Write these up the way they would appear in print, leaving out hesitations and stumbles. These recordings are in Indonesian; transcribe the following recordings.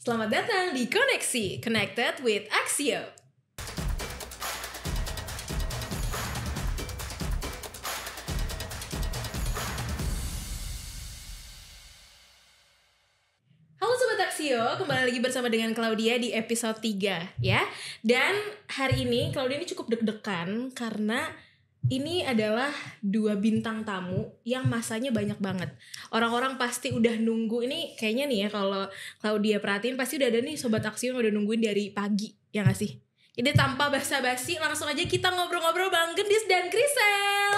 Selamat datang di Koneksi, Connected with Axio. Halo Sobat Axio, kembali lagi bersama dengan Claudia di episode 3 ya. Dan hari ini Claudia ini cukup deg-degan karena ini adalah 2 bintang tamu yang masanya banyak banget. Orang-orang pasti udah nunggu ini, kayaknya nih ya kalau Claudia perhatiin pasti udah ada nih Sobat Axio yang udah nungguin dari pagi, ya gak sih? Ini tanpa basa-basi langsung aja kita ngobrol-ngobrol Bang Gendis dan Krisel.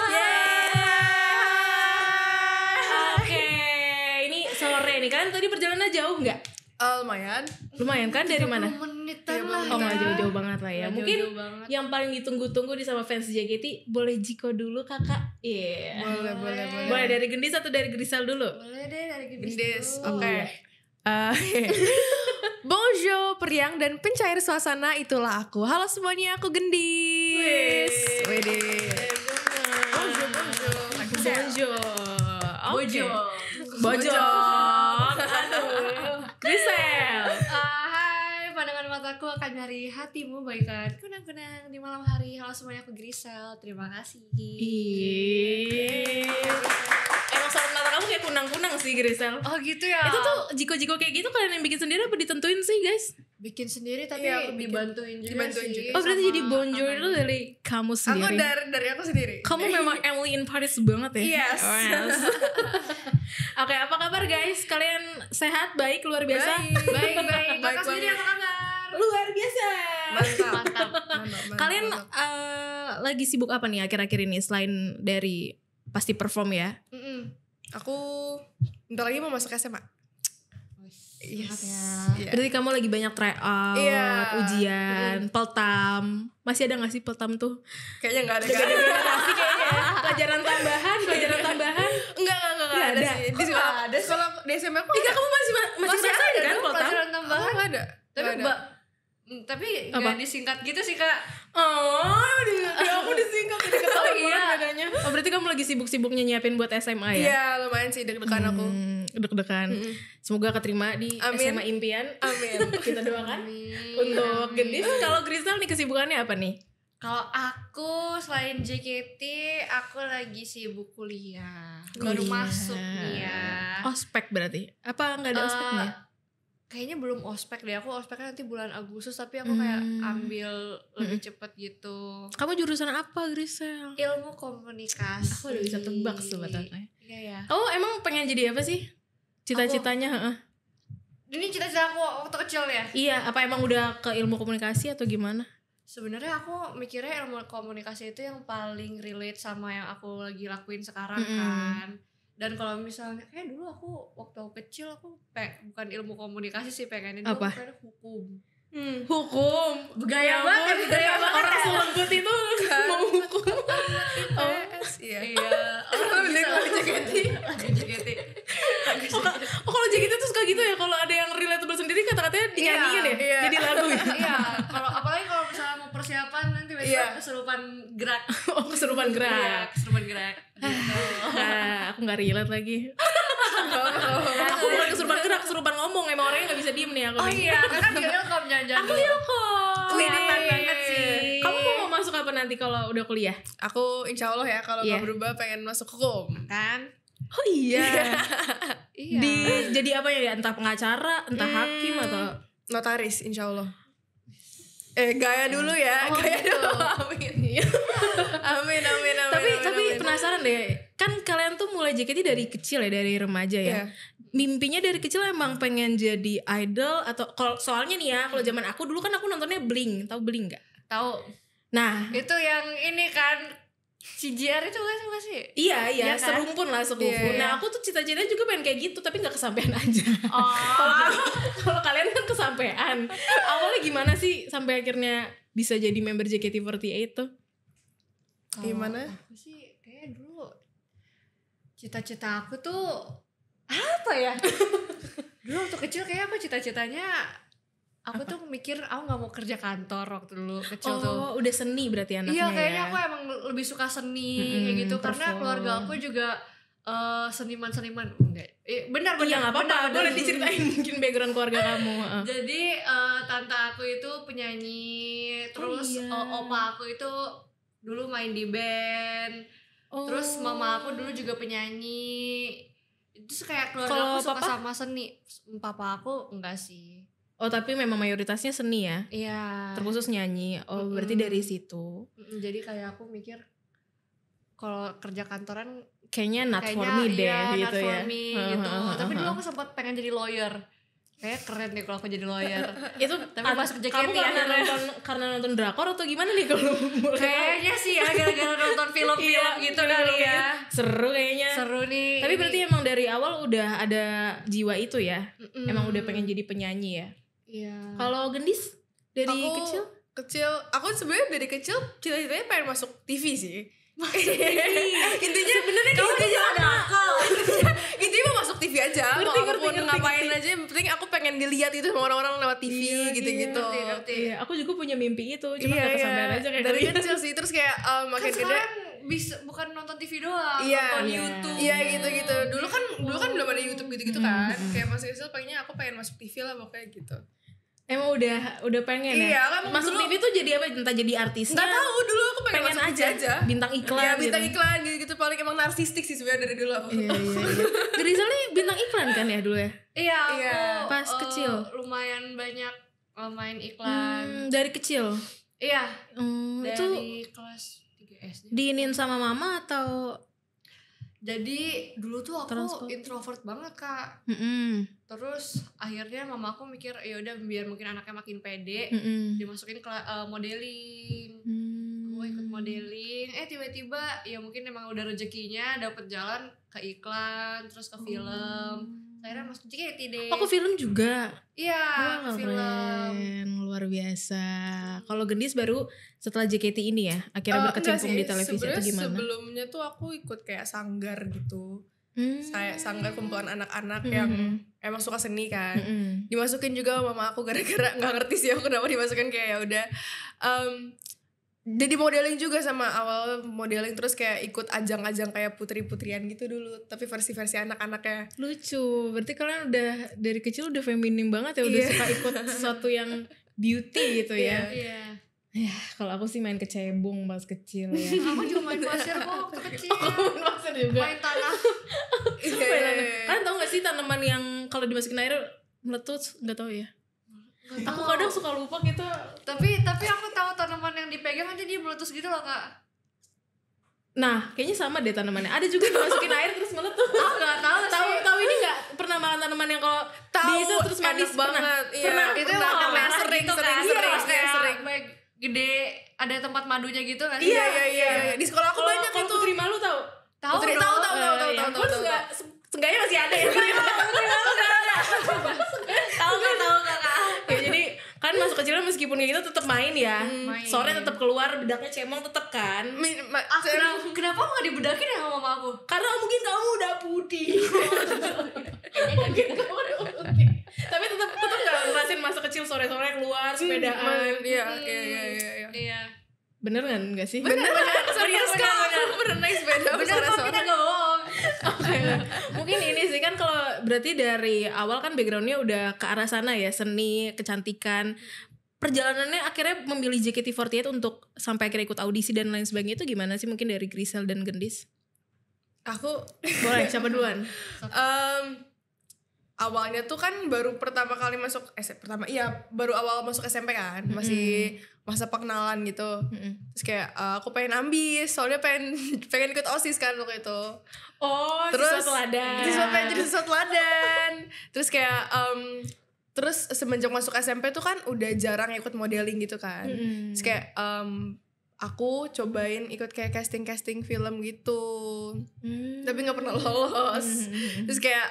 Oke, ini sore nih, kalian tadi perjalanannya jauh nggak? Lumayan kan, dari mana? 30 menitan lah. Oh nggak jauh-jauh banget lah ya. Nggak Mungkin jauh-jauh banget. yang paling ditunggu-tunggu di sama fans JKT, boleh Jiko dulu kakak? Iya. Boleh. Boleh dari Gendis atau dari Grisel dulu? Boleh deh dari Gendis Oke. dulu. Bonjour, periang dan pencair suasana, itulah aku. Halo semuanya, aku Gendis. Wede. Bonjour. Oke. Bojo. Aduh. Grisel. Hai, pandangan mataku akan nyari hatimu bagaikan kunang-kunang di malam hari. Halo semuanya, aku Grisel. Terima kasih. Emang sorot mata kamu kayak kunang-kunang sih Grisel. Oh gitu ya. Itu tuh jiko-jiko kayak gitu kalian yang bikin sendiri apa ditentuin sih guys? bikin sendiri tapi Iya, aku bikin. dibantuin juga Dibantuin sih. juga. Oh berarti sama jadi bonjour itu kakaknya. dari kamu Aku sendiri? dari aku sendiri. Kamu memang Emily in Paris banget ya? Yes. Oke, apa kabar guys? Kalian sehat, baik, luar biasa? Baik. Kakak sendiri banget. apa kabar? Luar biasa. Mantap. Kalian lagi sibuk apa nih akhir-akhir ini selain dari pasti perform ya? Aku bentar lagi mau masuk SMA. Yes. Iya. Berarti kamu lagi banyak try out, Iya. ujian, peltam. Masih ada gak sih peltam tuh? Kayaknya enggak ada. Generasi kayaknya ya. Pelajaran tambahan. Enggak Nggak ada ada. sih. Di sekolah ada. Kalau di SMA aku Iya, kamu masih ngerasain ada kan dong peltam? pelajaran aku tambahan. enggak ada. Tapi Nggak ada. tapi Apa? nggak disingkat gitu sih kak. Oh, di aku disingkat jadi ketahuan Oh, iya. bedanya. Oh, berarti kamu lagi sibuk-sibuknya nyiapin buat SMA ya? Iya, lumayan sih deg-degan aku. Deg-degan. Semoga keterima di Amin. SMA impian. Amin. Kita doakan untuk Gendis. Kalau Grisel nih kesibukannya apa nih? Kalau aku selain JKT, aku lagi sibuk kuliah. Baru Kuliah. masuk nih ya. Ospek berarti? Apa nggak ada ospeknya? Kayaknya belum ospek deh. Aku ospeknya nanti bulan Agustus, tapi aku kayak ambil lebih cepet gitu. Kamu jurusan apa Grisel? Ilmu komunikasi. Aku udah bisa tebak sebetulnya. Iya ya. Kamu emang pengen jadi apa sih? Cita-citanya? heeh. Ini cita-cita aku waktu kecil ya. Iya, apa emang udah ke ilmu komunikasi atau gimana? Sebenarnya aku mikirnya ilmu komunikasi itu yang paling relate sama yang aku lagi lakuin sekarang kan. Dan kalau misalnya kayak dulu aku waktu aku kecil aku bukan ilmu komunikasi sih, pengenin tuh Apa? aku pengen hukum. Hukum. Gaya banget, gaya banget. Orang selembut itu mau hukum. Iya. Iya. Kalau di JKT. JKT. Oh kalau JKT tuh suka gitu ya, kalau ada yang relatable sendiri kata-katanya dinyanyiin ya, Iya. jadi lagu ya. Iya, kalau apalagi kalau misalnya mau persiapan nanti tiba-tiba Iya. kesurupan gerak. Oh keserupan Iya, gerak. kesurupan gerak. Gitu. Aku nggak relate lagi. Aku bukan kesurupan gerak, kesurupan ngomong. Emang orangnya nggak bisa diem nih aku. Oh nih. iya, kan di Ilkom jangan-jangan dulu. Kelihatan banget sih. Kamu mau masuk apa nanti kalau udah kuliah? Aku insya Allah ya kalau Iya. nggak berubah pengen masuk hukum. Kan? Oh iya. Iya. Jadi apa ya? Entah pengacara, entah hakim atau Notaris insya Allah. Gaya dulu ya. Oh, Gaya gitu. dulu. Amin. Amin. tapi amin. penasaran deh, kan kalian tuh mulai JKT dari kecil ya, dari remaja ya. Iya. Mimpinya dari kecil emang pengen jadi idol atau kalau soalnya nih ya, kalau zaman aku dulu kan aku nontonnya Blink, tahu Blink nggak? Tahu. Nah, Itu yang ini kan CJR itu kan sih? iya Iya kan? serumpun lah serumpun. Iya. Nah aku tuh cita-citanya juga pengen kayak gitu tapi nggak kesampaian aja. Oh. Kalau kalian kan kesampaian. Awalnya gimana sih sampai akhirnya bisa jadi member JKT48 tuh? Gimana? Aku sih kayak dulu cita-cita aku tuh apa ya? Dulu waktu kecil kayak aku cita-citanya aku tuh mikir aku nggak mau kerja kantor waktu dulu kecil tuh. Oh, udah seni berarti anaknya. Iya kayaknya ya. aku emang lebih suka seni kayak gitu karena perform. keluarga aku juga seniman-seniman enggak. Benar. Iya nggak apa-apa, boleh diceritain mungkin background keluarga kamu. Jadi tante aku itu penyanyi, terus iya. opa aku itu dulu main di band. Terus mama aku dulu juga penyanyi. Itu kayak keluarga Kalau aku suka papa? sama seni. Papa aku enggak sih. Oh tapi memang mayoritasnya seni ya, Iya. terkhusus nyanyi. Oh berarti dari situ. Jadi kayak aku mikir kalau kerja kantoran Kayaknya not for me deh iya, gitu not ya. for me gitu. Tapi dulu aku sempat pengen jadi lawyer. Kayak keren deh kalau aku jadi lawyer. Itu Tapi masuk JKT kamu akhirnya. karena nonton drakor atau gimana nih kalau boleh tahu? Kayaknya sih ya gara-gara nonton film-film gitu kali ya. Seru kayaknya. Seru nih. Tapi berarti emang dari awal udah ada jiwa itu ya. Emang udah pengen jadi penyanyi ya. Iya. Kalau Gendis dari kecil aku sebenarnya dari kecil cita-citanya pengen masuk TV sih. Intinya sebenarnya kamu intinya ada akal. intinya mau masuk TV aja. Ngerti, Mau apapun ngerti. ngapain aja, yang penting aku pengen dilihat itu sama orang-orang lewat TV gitu-gitu. Ngerti. Iya, aku juga punya mimpi itu, cuma Iya, gak kesampaian aja kayak dari kalian. kecil sih. Terus kayak Kan makin gede. sekarang bisa bukan nonton TV doang, Iya, nonton iya. YouTube. Iya gitu-gitu. Dulu kan belum ada YouTube gitu-gitu kan. Kayak masih kecil pengennya aku pengen masuk TV lah pokoknya gitu. Emang udah pengen ya? Iya, kan Masuk dulu- TV tuh jadi apa? Entah jadi artisnya. Nggak tahu, dulu aku pengen masuk TV aja. Bintang iklan. Ya bintang gitu. iklan gitu paling emang narsistik sih sebenarnya dari dulu aku. Iya. Grisel nih bintang iklan kan ya dulu ya? Iya, Iya. aku Pas kecil. lumayan banyak main iklan. Dari kecil. Iya, Itu dari kelas 3 SD. diinin sama mama atau? Jadi dulu tuh aku Transport. introvert banget Kak. Terus akhirnya mama aku mikir ya udah biar mungkin anaknya makin pede, dimasukin ke modeling. Aku ikut modeling, tiba-tiba ya mungkin emang udah rezekinya dapet jalan ke iklan, terus ke film. Akhirnya masuk JKT deh. Aku film juga. Iya, Wah, film. keren, luar biasa. Kalau Gendis baru setelah JKT ini ya, akhirnya berkecimpung di televisi Sebenarnya atau gimana? sebelumnya tuh aku ikut kayak sanggar gitu. Saya Hmm. sanggar kumpulan anak-anak yang emang suka seni kan. Dimasukin juga mama aku gara-gara nggak ngerti sih aku kenapa dimasukin kayak ya udah. Jadi modeling juga sama awal modeling terus kayak ikut ajang-ajang kayak putri-putrian gitu dulu, tapi versi-versi anak-anaknya. Lucu, berarti kalian udah dari kecil udah feminim banget ya, udah Iya. suka ikut sesuatu yang beauty gitu ya. Iya. Ya, kalau aku sih main kecebong pas kecil ya. Aku juga main pasir kok waktu kecil. Main pasir juga. Main tanah. Kalian tahu gak sih tanaman yang kalau dimasukin air meletus? Nggak tahu ya. Aku kadang suka lupa gitu. Tapi aku tahu tanaman yang dipegang nanti dia meletus gitu loh Kak. Nah, kayaknya sama deh tanamannya. Ada juga yang dimasukin air terus meletus. Aku nggak tahu sih. Tahu ini nggak pernah makan tanaman yang kalau Tahu, diisi terus manis enak banget. Iya. Pernah. Itu Pernah, yang pernah. merah Sering, gitu sering, kan. sering, Iya, sering, kayak sering. baik gede ada tempat madunya gitu kan. Iya. Di sekolah aku Kalau banyak kalau itu. Putri Malu tahu. Tahu Putri dong. tahu. Terus nggak seenggaknya masih ada ya. Putri Malu nggak ada. Tahu Kak. Ya, jadi kan masuk kecilnya meskipun kayak gitu tetap main ya. Main. Sore tetap keluar, bedaknya cemong tetap kan. Kenapa nggak dibedakin ya sama mama aku? Karena mungkin kamu udah putih. Mungkin kamu udah putih. Tapi tetap nggak ngerasain masa kecil sore-sore keluar sepedaan. Iya. Iya. Bener kan nggak sih? Bener, serius kak. Aku pernah naik sepeda Bener kok sore-sore. kita nggak bohong. Oke. Mungkin ini sih kan kalau berarti dari awal kan backgroundnya udah ke arah sana ya, seni, kecantikan. Perjalanannya akhirnya memilih JKT48 untuk sampai akhirnya ikut audisi dan lain sebagainya itu gimana sih, mungkin dari Grisel dan Gendis? Aku Boleh, siapa duluan? awalnya tuh kan baru pertama kali masuk baru awal masuk SMP kan, masih masa pengenalan gitu. Terus kayak aku pengen ambis, soalnya pengen ikut OSIS kan waktu itu. Oh, Terus siswa teladan. pengen jadi siswa teladan. Terus kayak terus semenjak masuk SMP tuh kan udah jarang ikut modeling gitu kan. Terus kayak aku cobain ikut kayak casting film gitu, tapi nggak pernah lolos. Terus kayak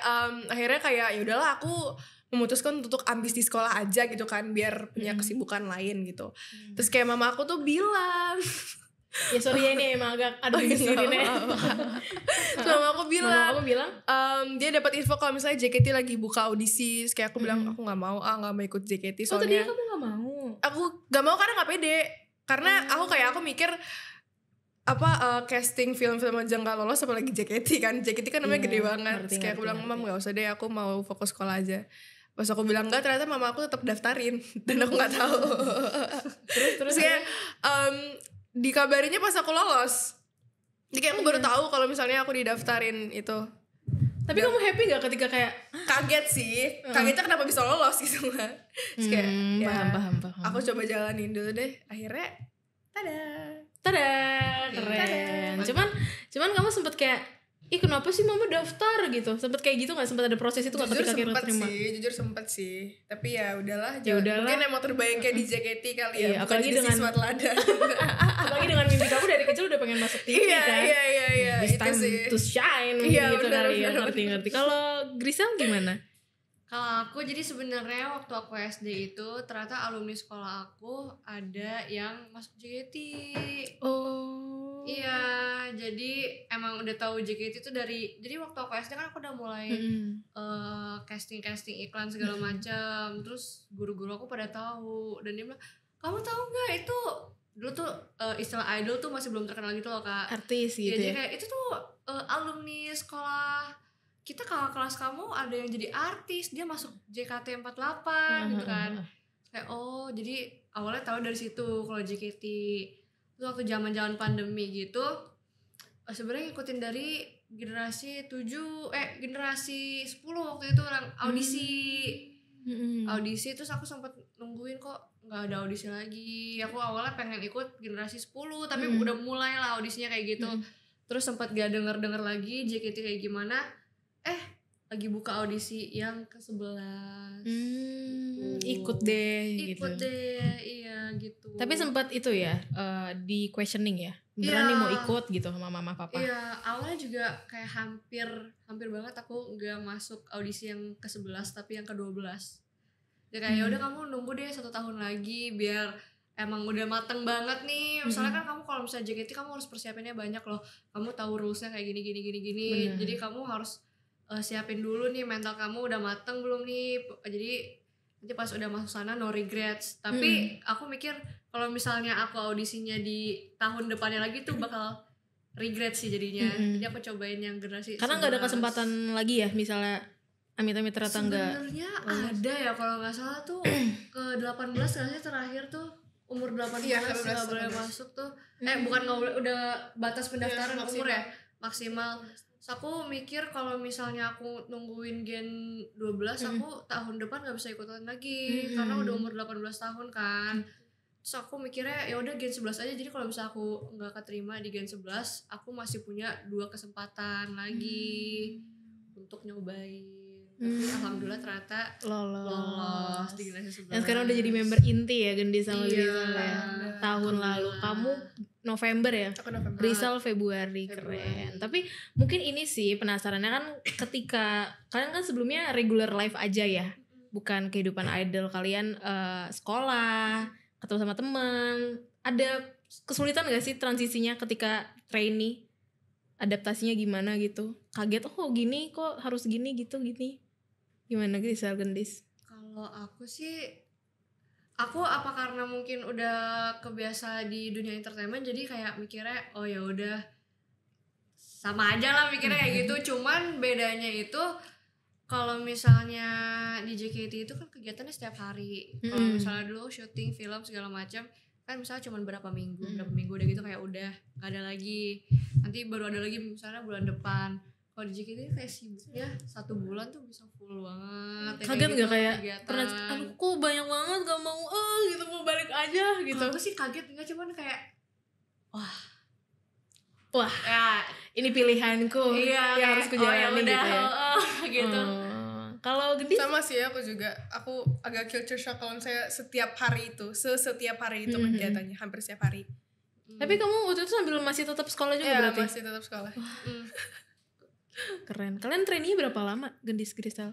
akhirnya kayak ya udahlah aku memutuskan untuk ambis di sekolah aja gitu kan, biar punya kesibukan lain gitu. Terus kayak mama aku tuh bilang, Ya sorry ya, ini emang agak ada di sini nih. mama aku bilang, bilang, dia dapat info kalau misalnya JKT lagi buka audisi. Terus kayak aku bilang aku nggak mau ikut JKT oh tadi soalnya kamu gak mau? aku nggak mau karena nggak pede. Karena aku mikir casting film-film aja nggak lolos, apalagi JKT kan. JKT kan namanya Iya, gede banget. ngerti, Terus kayak aku bilang, ngerti. Mam nggak usah deh, aku mau fokus sekolah aja. Pas aku bilang enggak, ternyata mama aku tetap daftarin dan aku nggak tahu. terus kayak dikabarinnya pas aku lolos. Jadi kayak aku baru tahu kalau misalnya aku didaftarin itu. Tapi kamu happy gak ketika kayak Kaget sih, kagetnya kenapa bisa lolos gitu kan. Terus kayak paham. aku coba jalanin dulu deh. Akhirnya Tada, keren. Cuman kamu sempet kayak, ih kenapa sih mama daftar gitu? Sempet kayak gitu nggak? Sempet ada proses itu nggak ketika kira terima? Jujur sempet sih. Tapi ya udahlah. Ya udahlah. Mungkin emang terbaik kayak di JKT kali ya. Iya, Bukan apalagi jadi dengan siswa teladan. Apalagi dengan mimpi kamu dari kecil udah pengen masuk TV kan? Iya. This Itu time sih. to shine Iya, gitu benar, kali ya. benar. Ngerti. Kalau Grisel gimana? Kalau aku jadi sebenarnya waktu aku SD itu ternyata alumni sekolah aku ada yang masuk JKT. Oh. Iya, jadi emang udah tahu JKT itu dari, jadi waktu aku SD kan aku udah mulai casting iklan segala macam. Terus guru-guru aku pada tahu dan dia bilang, kamu tahu nggak itu dulu tuh istilah idol tuh masih belum terkenal gitu loh Kak. Artis gitu Jadi ya. kayak itu tuh alumni sekolah kita, kakak kelas kamu ada yang jadi artis, dia masuk JKT48 gitu kan. Kayak oh jadi awalnya tahu dari situ kalau JKT. Terus waktu zaman pandemi gitu sebenarnya ngikutin dari generasi 10 waktu itu orang audisi terus aku sempat nungguin kok nggak ada audisi lagi. Aku awalnya pengen ikut generasi 10 tapi udah mulai lah audisinya kayak gitu. Terus sempat gak denger lagi JKT kayak gimana, lagi buka audisi yang ke-11. Ikut deh gitu. Iya gitu. Tapi sempat itu ya di questioning ya, beneran nih mau ikut gitu sama mama papa. Iya, awalnya juga kayak hampir banget aku nggak masuk audisi yang ke-11 tapi yang ke-12. Ya kayak udah kamu nunggu deh 1 tahun lagi biar emang udah mateng banget nih. Misalnya kan kamu kalau misalnya JKT kamu harus persiapannya banyak loh. Kamu tahu rulesnya kayak gini. Bener. Jadi kamu harus siapin dulu nih mental kamu udah mateng belum nih. Jadi nanti pas udah masuk sana no regrets. Tapi aku mikir kalau misalnya aku audisinya di tahun depannya lagi tuh bakal regret sih jadinya. Jadi aku cobain yang generasi Karena nggak ada 11. kesempatan lagi ya, misalnya amit-amit ternyata nggak. Sebenarnya ada ya kalau nggak salah tuh ke 18 rasanya terakhir tuh umur 18 nggak boleh masuk tuh. Bukan nggak boleh, udah batas pendaftaran umur ya maksimal. So, aku mikir kalau misalnya aku nungguin gen 12 aku tahun depan nggak bisa ikutan lagi karena udah umur 18 tahun kan. Terus aku mikirnya ya udah gen 11 aja, jadi kalau misalnya aku nggak keterima di gen 11 aku masih punya 2 kesempatan lagi untuk nyobain. Tapi alhamdulillah ternyata lolos di generasi 11. Dan sekarang udah jadi member inti ya Gendis sama Grisel ya. Tahun lalu kamu November ya? Aku November. Grisel Februari, keren. Tapi mungkin ini sih penasarannya kan ketika kalian kan sebelumnya regular life aja ya, bukan kehidupan idol. Kalian sekolah, ketemu sama teman. Ada kesulitan gak sih transisinya ketika trainee? Adaptasinya gimana gitu? Kaget, oh gini kok harus gini gitu gini. Gimana Grisel Gendis? Kalau aku sih, aku apa karena mungkin udah kebiasa di dunia entertainment jadi kayak mikirnya oh ya udah sama aja lah mikirnya kayak gitu. Cuman bedanya itu kalau misalnya di JKT itu kan kegiatannya setiap hari. Kalau misalnya dulu syuting film segala macam kan misalnya cuma berapa minggu udah gitu kayak udah nggak ada lagi. Nanti baru ada lagi misalnya bulan depan. Kalau di JKT kayak sibuknya 1 bulan tuh bisa full banget. Kaget gitu, gak kayak kegiatan. pernah aku banyak banget gak mau gitu mau balik aja gitu. Aku sih kaget enggak, cuman kayak Wah ya ini pilihanku iya, yang harus kujalani gitu ya. Gitu. Kalau Gendis Sama sih aku juga. Aku agak culture shock kalau saya setiap hari itu, setiap hari itu kegiatannya, hampir setiap hari. tapi kamu waktu itu sambil masih tetap sekolah juga Iya, berarti? masih tetap sekolah. Keren. Kalian trainee berapa lama Gendis Grisel?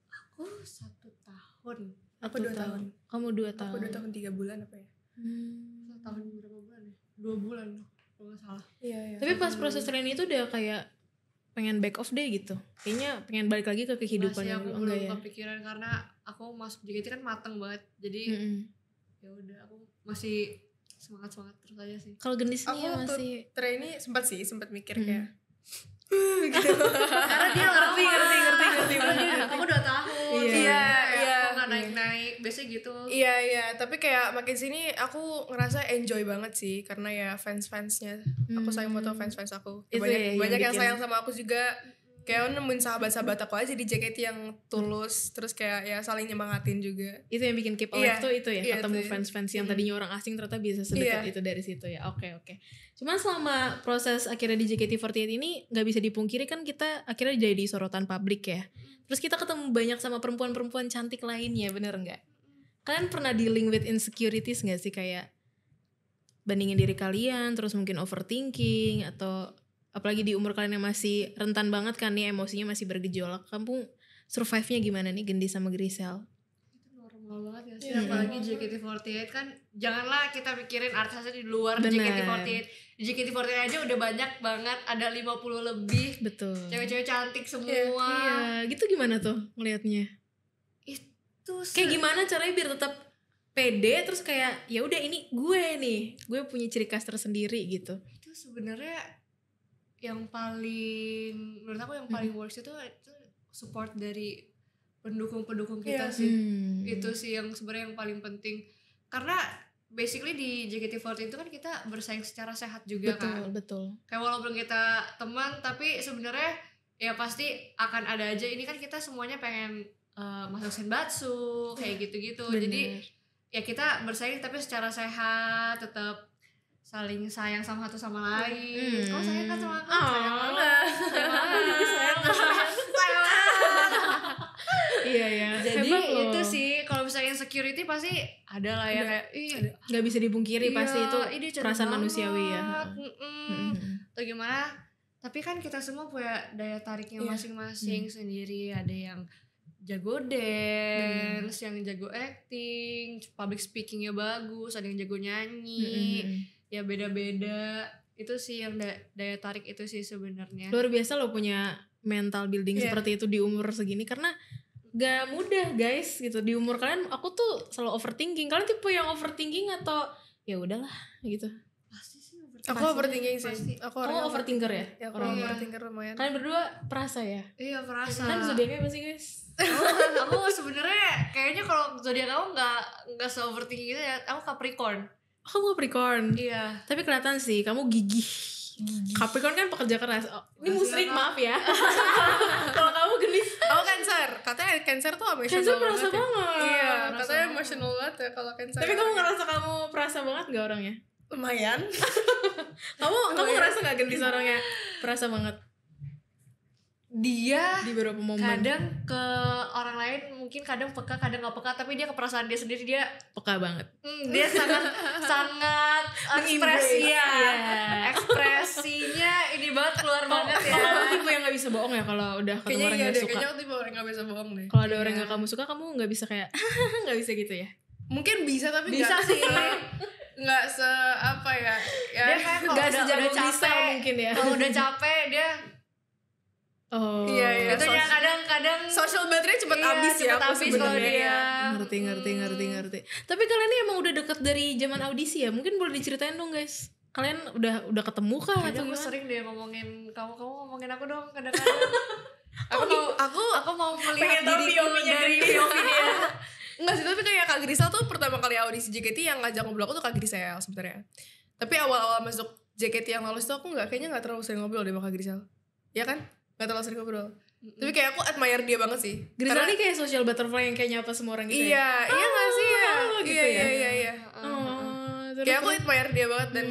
Aku 1 tahun. Aku 2 tahun. Kamu 2 tahun. Aku 2 tahun 3 bulan apa ya? 1 tahun berapa bulan ya? 2 bulan kalau nggak salah. Iya. Tapi pas proses trainee itu udah kayak pengen back off deh gitu. Kayaknya pengen balik lagi ke kehidupan Masih yang aku dulu. belum Enggak ya? kepikiran karena aku masuk JKT kan mateng banget. Jadi ya udah aku masih semangat terus aja sih. Kalau Gendis Aku nih ya waktu masih trainee sempat mikir kayak Karena dia ngerti banget. Aku 2 tahun. Iya. Aku gak naik-naik, biasanya gitu. Iya, tapi kayak makin sini aku ngerasa enjoy banget sih karena ya fans-fansnya. Aku sayang foto fans-fans aku. Itu Banyak ya, banyak yang bikin. sayang sama aku juga. Kayak nemuin sahabat-sahabat aku aja di JKT yang tulus, terus kayak ya saling nyemangatin juga. itu yang bikin keep alive Iya, tuh itu ya, iya, ketemu itu ya. fans-fans yang tadinya orang asing ternyata bisa sedekat itu dari situ ya. Oke. Cuman selama proses akhirnya di JKT48 ini nggak bisa dipungkiri kan kita akhirnya jadi sorotan publik ya. Terus kita ketemu banyak sama perempuan-perempuan cantik lainnya, bener nggak? Kalian pernah dealing with insecurities nggak sih, kayak bandingin diri kalian, terus mungkin overthinking, atau apalagi di umur kalian yang masih rentan banget kan nih, emosinya masih bergejolak. Kamu survive-nya gimana nih Gendis sama Grisel? Itu normal banget ya sih. Apalagi JKT48 kan, janganlah kita mikirin artisnya di luar Bener. JKT48. Di JKT48 aja udah banyak banget, ada 50 lebih Betul. cewek-cewek cantik semua. Iya, gitu gimana tuh ngelihatnya? Itu Kayak gimana caranya biar tetap pede, terus kayak ya udah ini gue punya ciri khas tersendiri gitu. itu sebenarnya yang paling, menurut aku yang paling worst itu support dari pendukung-pendukung kita sih. Itu sih yang sebenarnya yang paling penting, karena basically di JKT48 itu kan kita bersaing secara sehat juga kan. Betul. Kayak walaupun kita teman, tapi sebenarnya ya pasti akan ada aja, ini kan kita semuanya pengen masuk senbatsu kayak gitu-gitu. Bener. Jadi ya kita bersaing tapi secara sehat, tetap saling sayang sama satu sama lain. Kau sayang kan sama aku? Sayang banget. Sayang banget. Sayang banget. Iya. Jadi Hebat loh. itu sih, kalau misalnya insecurity pasti ada lah ya, kayak Nggak bisa dipungkiri, pasti itu ini cantik perasaan banget. manusiawi ya. Atau gimana? Tapi kan kita semua punya daya tariknya masing-masing sendiri. Ada yang jago dance, yang jago acting, public speakingnya bagus, ada yang jago nyanyi. Ya beda-beda. Itu sih yang daya tarik itu sih sebenarnya. Luar biasa lo punya mental building seperti itu di umur segini, karena gak mudah guys gitu. Di umur kalian aku tuh selalu overthinking. Kalian tipe yang overthinking atau ya udahlah gitu? Pasti sih Aku overthinking sih. Pasti. Aku Kamu overthinker ya? Ya, aku overthinker lumayan. Kalian berdua perasa ya? Iya, perasa. Kalian zodiaknya apa sih guys? Aku sebenarnya kayaknya kalau zodiak kamu nggak se overthinking gitu ya. Aku Capricorn. Kamu Capricorn. Iya. Tapi kelihatan sih kamu gigih. Capricorn kan pekerja keras. Oh, ini musrik, maaf ya. Kalau kamu Gendis. Aku Cancer. Katanya Cancer tuh emotional Cancer perasa banget. banget. Iya, katanya emotional banget ya kalau Cancer. Tapi kamu ngerasa kamu perasa banget gak orangnya? lumayan. Kamu ngerasa gak Gendis orangnya perasa banget Dia di beberapa momen? kadang ke orang lain mungkin kadang peka, kadang nggak peka, tapi dia ke perasaan dia sendiri dia Peka banget. dia sangat ekspresi ya. Ekspresinya ini banget keluar banget ya. Kamu tipe yang gak bisa bohong ya kalau udah ketemu Kayaknya orang iya yang deh, gak suka? kayaknya aku tipe orang gak bisa bohong deh. Kalau ada orang yang gak kamu suka, kamu gak bisa kayak gak bisa gitu ya? Mungkin bisa tapi Bisa nggak sih. nggak se apa ya. Dia kan kalau Gak udah sejago capek Grisel mungkin ya. kalau udah capek dia Oh Iya, itu ya kadang-kadang social battery cepet iya, habis ya cepet aku habis kalau sebenarnya. dia. Ngerti. Tapi kalian ini emang udah deket dari zaman audisi ya? Mungkin boleh diceritain dong guys. Kalian udah ketemu kah Kayaknya atau aku gimana? sering deh ngomongin kamu ngomongin aku dong kadang-kadang. aku mau melihat Pengen tahu diriku POV-nya dari Gendis. POV dia. Enggak sih, tapi kayak Kak Grisel tuh pertama kali audisi JKT yang ngajak ngobrol aku tuh Kak Grisel sebenarnya. Tapi awal-awal masuk JKT yang lolos tuh aku kayaknya nggak terlalu sering ngobrol deh sama Kak Grisel. Ya kan? Nggak terlalu sering ngobrol. Tapi kayak aku admire dia banget sih. Grisel ini kayak social butterfly yang kayak nyapa semua orang gitu iya, ya? iya nggak sih ya? gitu Iya, ya? iya. Oh, Kayak aku admire dia banget dan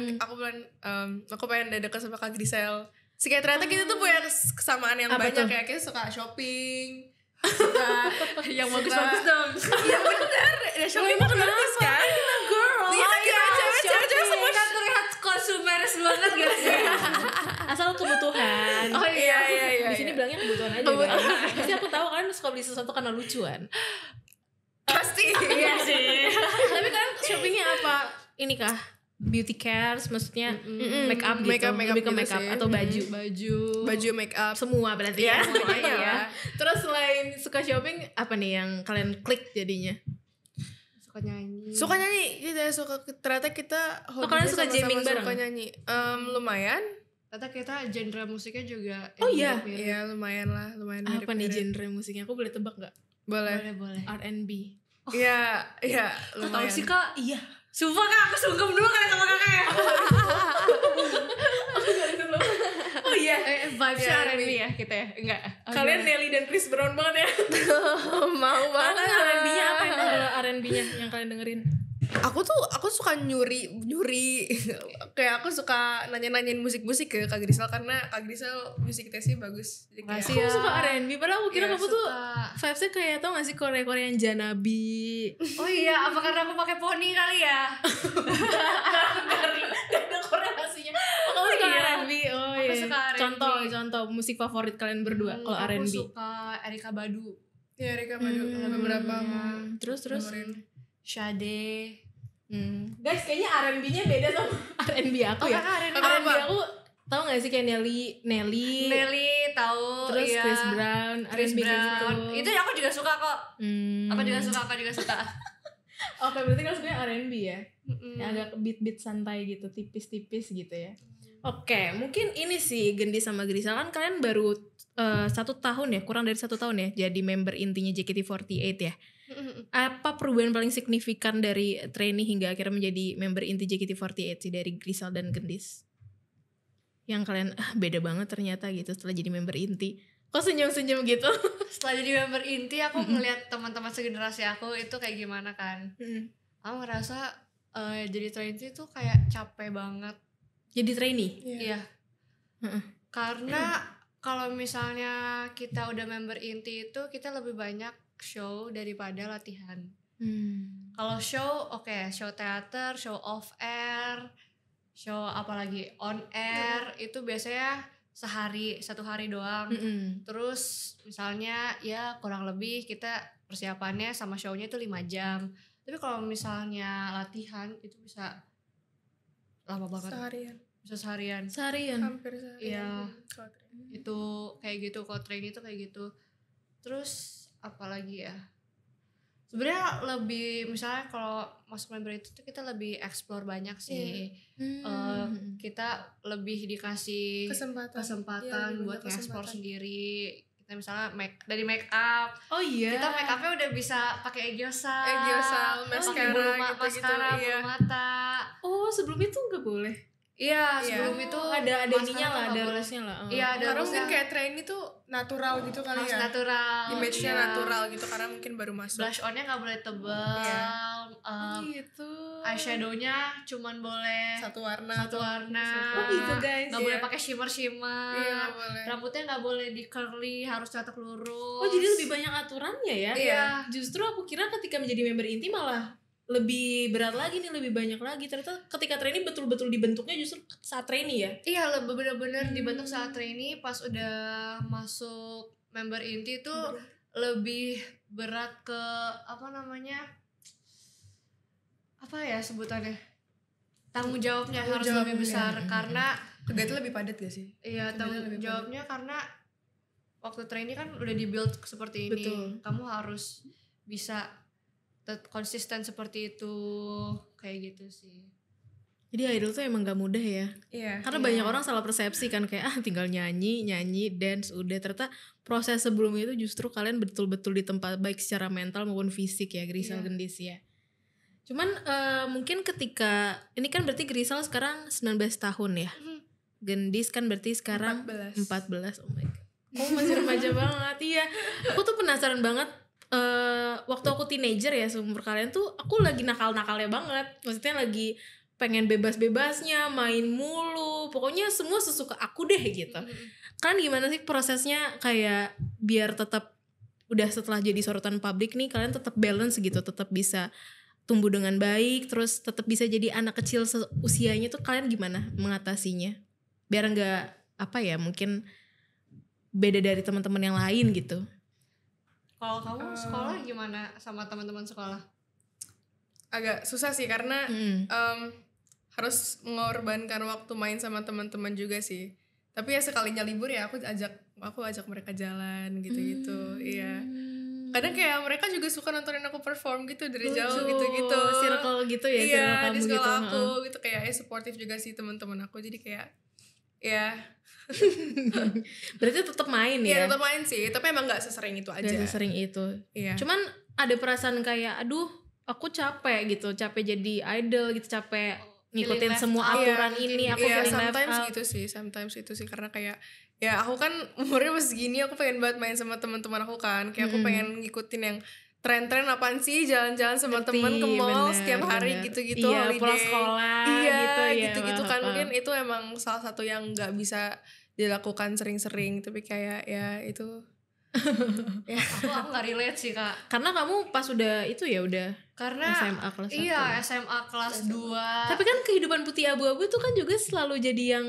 aku pengen deket sama Kak Grisel. Sih kayak ternyata kita tuh punya kesamaan yang Apa banyak tuh? kayak kita suka shopping. Suka Yang bagus-bagus dong. Iya bener. Ya shopping mah bagus kan? girl. Iya kan cewek-cewek semua kan terlihat konsumeris banget gak sih? Asal kebutuhan. Oh iya. Di sini bilangnya kebutuhan aja. Bang. Pasti aku tahu kan suka beli sesuatu karena lucuan. Pasti. Iya sih. Tapi kan shoppingnya apa? Ini kah? Beauty cares, maksudnya make up gitu, Makeup lebih ke gitu make up sih. atau baju. Baju make up. Semua berarti ya. Semuanya ya. lah. Terus selain suka shopping, apa nih yang kalian klik jadinya? Suka nyanyi. Suka nyanyi, ternyata kita kalian suka jamming bareng? Suka nyanyi. Lumayan. Ternyata kita genre musiknya juga Oh iya? mirip-mirip. Iya lumayan lah, lumayan Apa nih mirip-mirip. genre musiknya? Aku boleh tebak gak? Boleh. Boleh. R&B. Iya, Kok tahu lumayan. sih Kak? Iya. Sumpah Kak, aku sungkem dulu kali sama Kakak ya. Oh iya. Vibes-nya Iya, R&B ya kita ya? Enggak. Kalian Nelly dan Chris Brown banget ya. Mau banget. R&B-nya apa yang kalau R&B-nya yang kalian dengerin? Aku suka nyuri kayak aku suka nanya-nanyain musik-musik ke Kak Grisel karena Kak Grisel musik sih bagus. Jadi kayak Makasih Aku ya. suka R&B, padahal aku kira Iya, kamu tuh Suka. vibes-nya kayak tau gak sih Korea-Korean Janabi. Oh iya, apa karena aku pakai poni kali ya? Gak ada korelasinya. Oh, kamu suka Iya. R&B? Oh Aku iya. suka R&B. Contoh musik favorit kalian berdua kalau R&B. Aku suka Erykah Badu, ya Rika Madu beberapa aku Terus dengerin. Sade. Guys, kayaknya R&B-nya beda sama R&B aku ya. Kakak R&B. R&B aku tau gak sih kayak Nelly, Nelly tahu. terus iya. Chris Brown, Chris R&B kayak Brown. gitu. Itu aku juga suka kok. Aku juga suka, aku juga suka. Oke, berarti kan sebenarnya R&B ya. Mm-mm. Yang agak beat-beat santai gitu, tipis-tipis gitu ya. Oke, mungkin ini sih Gendis sama Grisel kan kalian baru 1 tahun ya, kurang dari 1 tahun ya, jadi member intinya JKT48 ya. Apa perubahan paling signifikan dari trainee hingga akhirnya menjadi member inti JKT48 sih dari Grisel dan Gendis? Yang kalian beda banget ternyata gitu setelah jadi member inti. Kok senyum-senyum gitu? Setelah jadi member inti, aku ngeliat teman-teman segenerasi aku itu kayak gimana kan. Aku ngerasa jadi trainee itu kayak capek banget. Jadi trainee? Iya. Karena kalau misalnya kita udah member inti itu kita lebih banyak show daripada latihan. Kalau show, show teater, show off air, show apalagi on air itu biasanya satu hari doang. Terus misalnya ya kurang lebih kita persiapannya sama show-nya itu 5 jam. Tapi kalau misalnya latihan itu bisa lama banget. Bisa seharian. Hampir seharian. Iya. Kalau trainee. Itu kayak gitu, kalau training itu kayak gitu. Terus apalagi ya, sebenarnya lebih misalnya kalau masuk member itu tuh kita lebih explore banyak sih. Kita lebih dikasih kesempatan kesempatan Iya, buat bener, nge-explore kesempatan. sendiri. Kita misalnya dari make up, Oh iya. kita make upnya udah bisa pakai Egyosa, mascara pakai bulu gitu-gitu, maskara, iya. bulu mata. Oh, sebelum itu nggak boleh. Iya, Iya. sebelum itu ada maskara ininya lah, tuh ada nggak boleh. rulesnya lah. Iya, ada Karena rulesnya. mungkin kayak trainee tuh natural gitu kali Harus ya. natural. Image-nya Iya. natural gitu karena mungkin baru masuk. Blush on-nya nggak boleh tebal. Iya. Gitu. Eyeshadow-nya cuman boleh Satu warna. satu warna. Oh gitu guys. Nggak Iya. boleh pakai shimmer. Iya, nggak boleh. Rambutnya nggak boleh di curly, harus catok lurus. Oh jadi lebih banyak aturannya ya? Iya. Justru aku kira ketika menjadi member inti malah lebih berat lagi nih, lebih banyak lagi. Ternyata ketika trainee betul-betul dibentuknya justru saat trainee ya? Iya, bener-bener dibentuk saat trainee. Pas udah masuk member inti itu lebih berat ke apa namanya? Apa ya sebutannya? Tanggung jawabnya Tanggung harus jawabnya. lebih besar karena Kegiatan lebih padat gak sih? iya Kegiatan tanggung lebih jawabnya karena waktu trainee kan udah di-build seperti ini. Betul. Kamu harus bisa konsisten seperti itu, kayak gitu sih. Jadi idol tuh emang gak mudah ya? Iya. Karena Iya. banyak orang salah persepsi kan, kayak tinggal nyanyi, dance, udah. Ternyata proses sebelum itu justru kalian betul-betul ditempa baik secara mental maupun fisik ya, Grisel Iya. Gendis ya. Cuman mungkin ketika, ini kan berarti Grisel sekarang 19 tahun ya? Gendis kan berarti sekarang 14. Oh my god. Oh masih remaja banget. Iya. Aku tuh penasaran banget. Waktu aku teenager ya, seumur kalian tuh aku lagi nakal-nakalnya banget. Maksudnya lagi pengen bebas-bebasnya, main mulu. Pokoknya semua sesuka aku deh gitu. Kalian gimana sih prosesnya kayak biar tetap udah setelah jadi sorotan publik nih kalian tetap balance gitu, tetap bisa tumbuh dengan baik, terus tetap bisa jadi anak kecil usianya tuh kalian gimana mengatasinya? Biar enggak apa ya, mungkin beda dari teman-teman yang lain gitu. Kalau kamu sekolah gimana sama teman-teman sekolah? Agak susah sih karena harus mengorbankan waktu main sama teman-teman juga sih. Tapi ya sekalinya libur ya aku ajak mereka jalan gitu-gitu. Iya. Kadang kayak mereka juga suka nontonin aku perform gitu dari Lucu. jauh gitu-gitu. Circle gitu ya, Iya, circle kamu di sekolah gitu. aku gitu kayak supportive juga sih teman-teman aku. Jadi kayak ya Berarti tetap main ya? tetap main sih, tapi emang nggak sesering itu aja. Gak sesering itu. Iya. Cuman ada perasaan kayak aduh aku capek gitu, capek jadi idol gitu, capek ngikutin Feeling left semua out. aturan ini, aku Iya, feeling left sometimes out. sometimes itu sih karena kayak ya aku kan umurnya masih segini, aku pengen banget main sama teman-teman aku kan, kayak aku pengen ngikutin yang tren-tren apaan sih, jalan-jalan sama Ngerti, teman ke mall bener, setiap hari bener. gitu-gitu, Iya, holiday. pulang sekolah Iya, gitu ya. gitu-gitu kan. Wah, Mungkin itu emang salah satu yang nggak bisa dilakukan sering-sering, tapi kayak ya itu Aku nggak relate sih Kak. karena kamu pas udah itu ya udah Karena SMA kelas 1. iya SMA kelas 2. Tapi kan kehidupan putih abu-abu itu kan juga selalu jadi yang